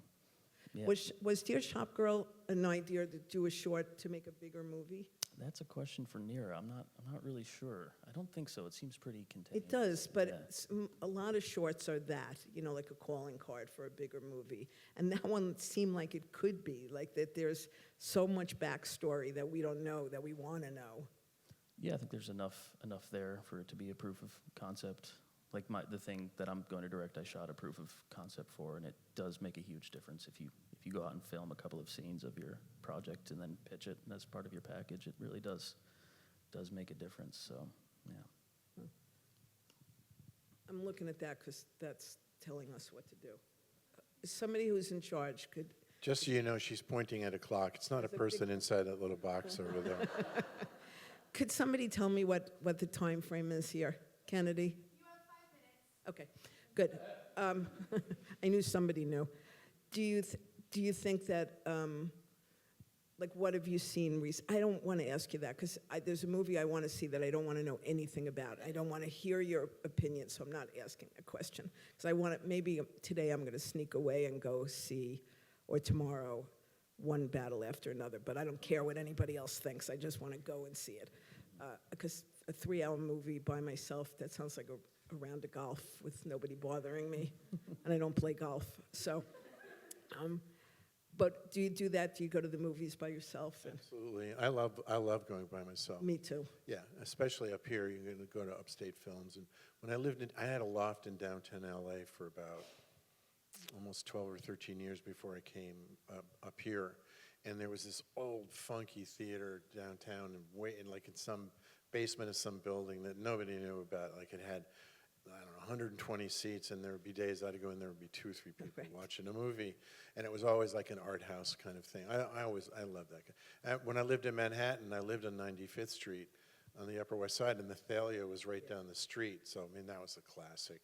Yeah. Was Dear Shop Girl an idea to do a short to make a bigger movie? That's a question for Nira. I'm not really sure. I don't think so. It seems pretty contained. It does, but Yeah. a lot of shorts are that, like a calling card for a bigger movie. And that one seemed like it could be, like that there's so much backstory that we don't know, that we want to know. Yeah, I think there's enough there for it to be a proof of concept. Like the thing that I'm going to direct, I shot a proof of concept for, and it does make a huge difference if you go out and film a couple of scenes of your project and then pitch it as part of your package. It really does make a difference. So, yeah. I'm looking at that because that's telling us what to do. Somebody who's in charge could. Just so you know, she's pointing at a clock. It's not a person inside that little box over there. Could somebody tell me what the time frame is here, Kennedy? You have 5 minutes. Okay, good. I knew somebody knew. Do you think that, like, what have you seen recently? I don't want to ask you that because there's a movie I want to see that I don't want to know anything about. I don't want to hear your opinion, so I'm not asking a question. Because I want to, maybe today I'm going to sneak away and go see, or tomorrow, one battle after another. But I don't care what anybody else thinks. I just want to go and see it. Because a 3-hour movie by myself, that sounds like a round of golf with nobody bothering me. And I don't play golf. So, but do you do that? Do you go to the movies by yourself? Absolutely. I love going by myself. Me too. Yeah, especially up here. You're going to go to Upstate Films. And when I had a loft in downtown LA for about almost 12 or 13 years before I came up here. And there was this old funky theater downtown and like in some basement of some building that nobody knew about. Like it had, I don't know, 120 seats, and there would be days I'd go in, there would be 2 or 3 people watching a movie, and it was always like an art house kind of thing. I loved that. When I lived in Manhattan, I lived on 95th Street on the Upper West Side, and the Thalia was right down the street. So I mean, that was a classic,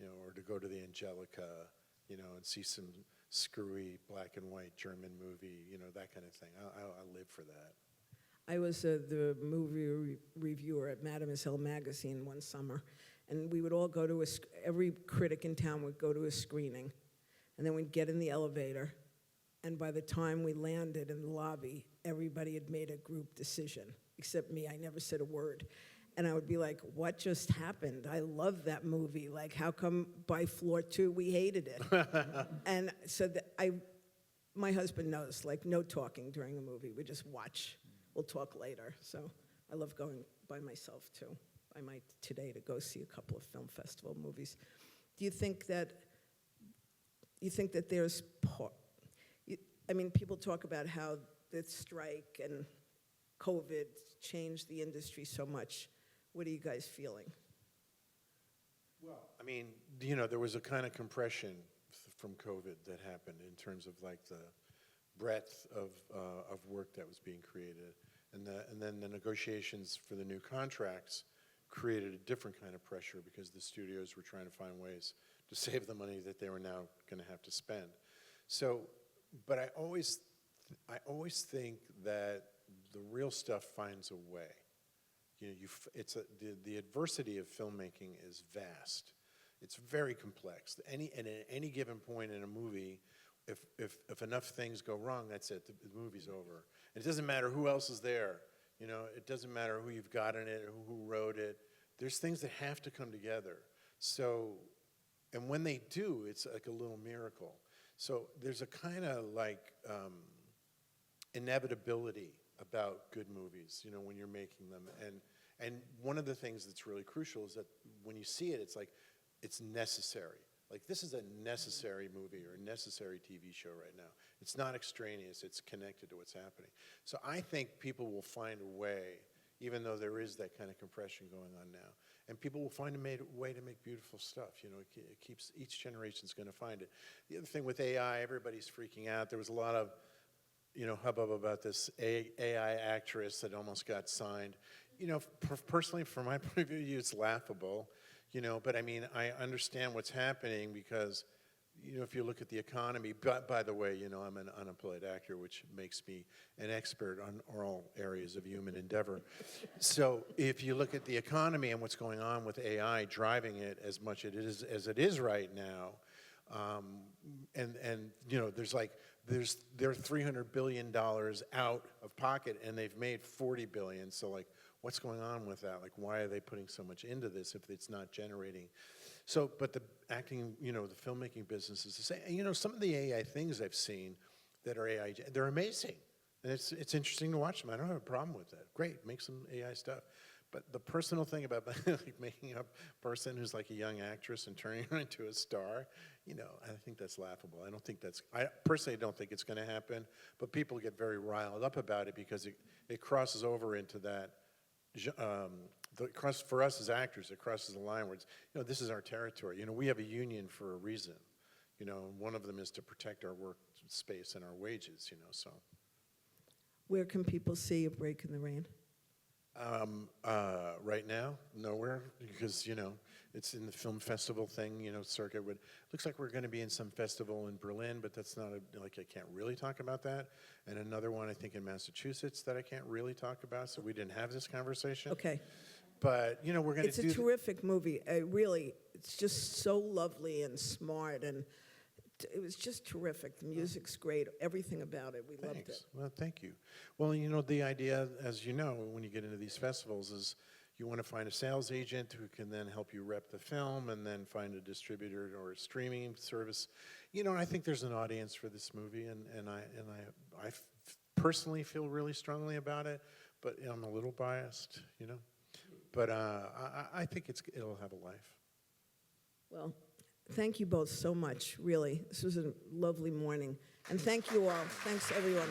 or to go to the Angelica, and see some screwy black and white German movie, that kind of thing. I live for that. I was the movie reviewer at Mademoiselle magazine one summer, and we would all go to every critic in town would go to a screening, and then we'd get in the elevator, and by the time we landed in the lobby, everybody had made a group decision, except me. I never said a word. And I would be like, what just happened? I love that movie. Like, how come by floor 2 we hated it? And so my husband knows, like, no talking during a movie. We just watch. We'll talk later. So I love going by myself, too. I might today to go see a couple of film festival movies. Do you think that there's people talk about how the strike and COVID changed the industry so much. What are you guys feeling? Well, I mean, there was a kind of compression from COVID that happened in terms of like the breadth of work that was being created, and then the negotiations for the new contracts created a different kind of pressure because the studios were trying to find ways to save the money that they were now going to have to spend. So, but I always think that the real stuff finds a way. The adversity of filmmaking is vast. It's very complex. And at any given point in a movie, if enough things go wrong, that's it. The movie's over. And it doesn't matter who else is there. It doesn't matter who you've got in it or who wrote it. There's things that have to come together. So, and when they do, it's like a little miracle. So there's a kind of like inevitability about good movies, when you're making them. And one of the things that's really crucial is that when you see it, it's like, it's necessary. Like, this is a necessary movie or a necessary TV show right now. It's not extraneous, it's connected to what's happening. So I think people will find a way, even though there is that kind of compression going on now. And people will find a way to make beautiful stuff. It keeps, each generation's gonna find it. The other thing with AI, everybody's freaking out. There was a lot of hubbub about this AI actress that almost got signed. Personally, from my point of view, it's laughable, but I mean, I understand what's happening because, if you look at the economy, by the way, I'm an unemployed actor, which makes me an expert on all areas of human endeavor. So if you look at the economy and what's going on with AI driving it as much as it is right now, and there's like they're $300 billion out of pocket, and they've made $40 billion. So like, what's going on with that? Like, why are they putting so much into this if it's not generating? So, but the acting, the filmmaking business is the same. Some of the AI things I've seen that are AI, they're amazing. And it's interesting to watch them. I don't have a problem with that. Great, make some AI stuff. But the personal thing about like making up a person who's like a young actress and turning her into a star, I think that's laughable. I personally don't think it's going to happen, but people get very riled up about it because it crosses over into that, for us as actors, it crosses the line where it's, this is our territory. We have a union for a reason. One of them is to protect our work space and our wages, so. Where can people see A Break in the Rain? Right now, nowhere, because, it's in the film festival thing, circuit. Looks like we're going to be in some festival in Berlin, but that's not, I can't really talk about that. And another one, I think, in Massachusetts that I can't really talk about, so we didn't have this conversation. Okay. But, we're going to do... It's a terrific movie. Really, it's just so lovely and smart, and it was just terrific. The music's great. Everything about it. We loved it. Well, thank you. Well, the idea, as you know, when you get into these festivals is you want to find a sales agent who can then help you rep the film and then find a distributor or a streaming service. I think there's an audience for this movie, and I personally feel really strongly about it, but I'm a little biased, But I think it'll have a life. Well, thank you both so much, really. This was a lovely morning. And thank you all. Thanks, everyone.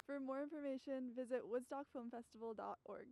For more information, visit woodstockfilmfestival.org.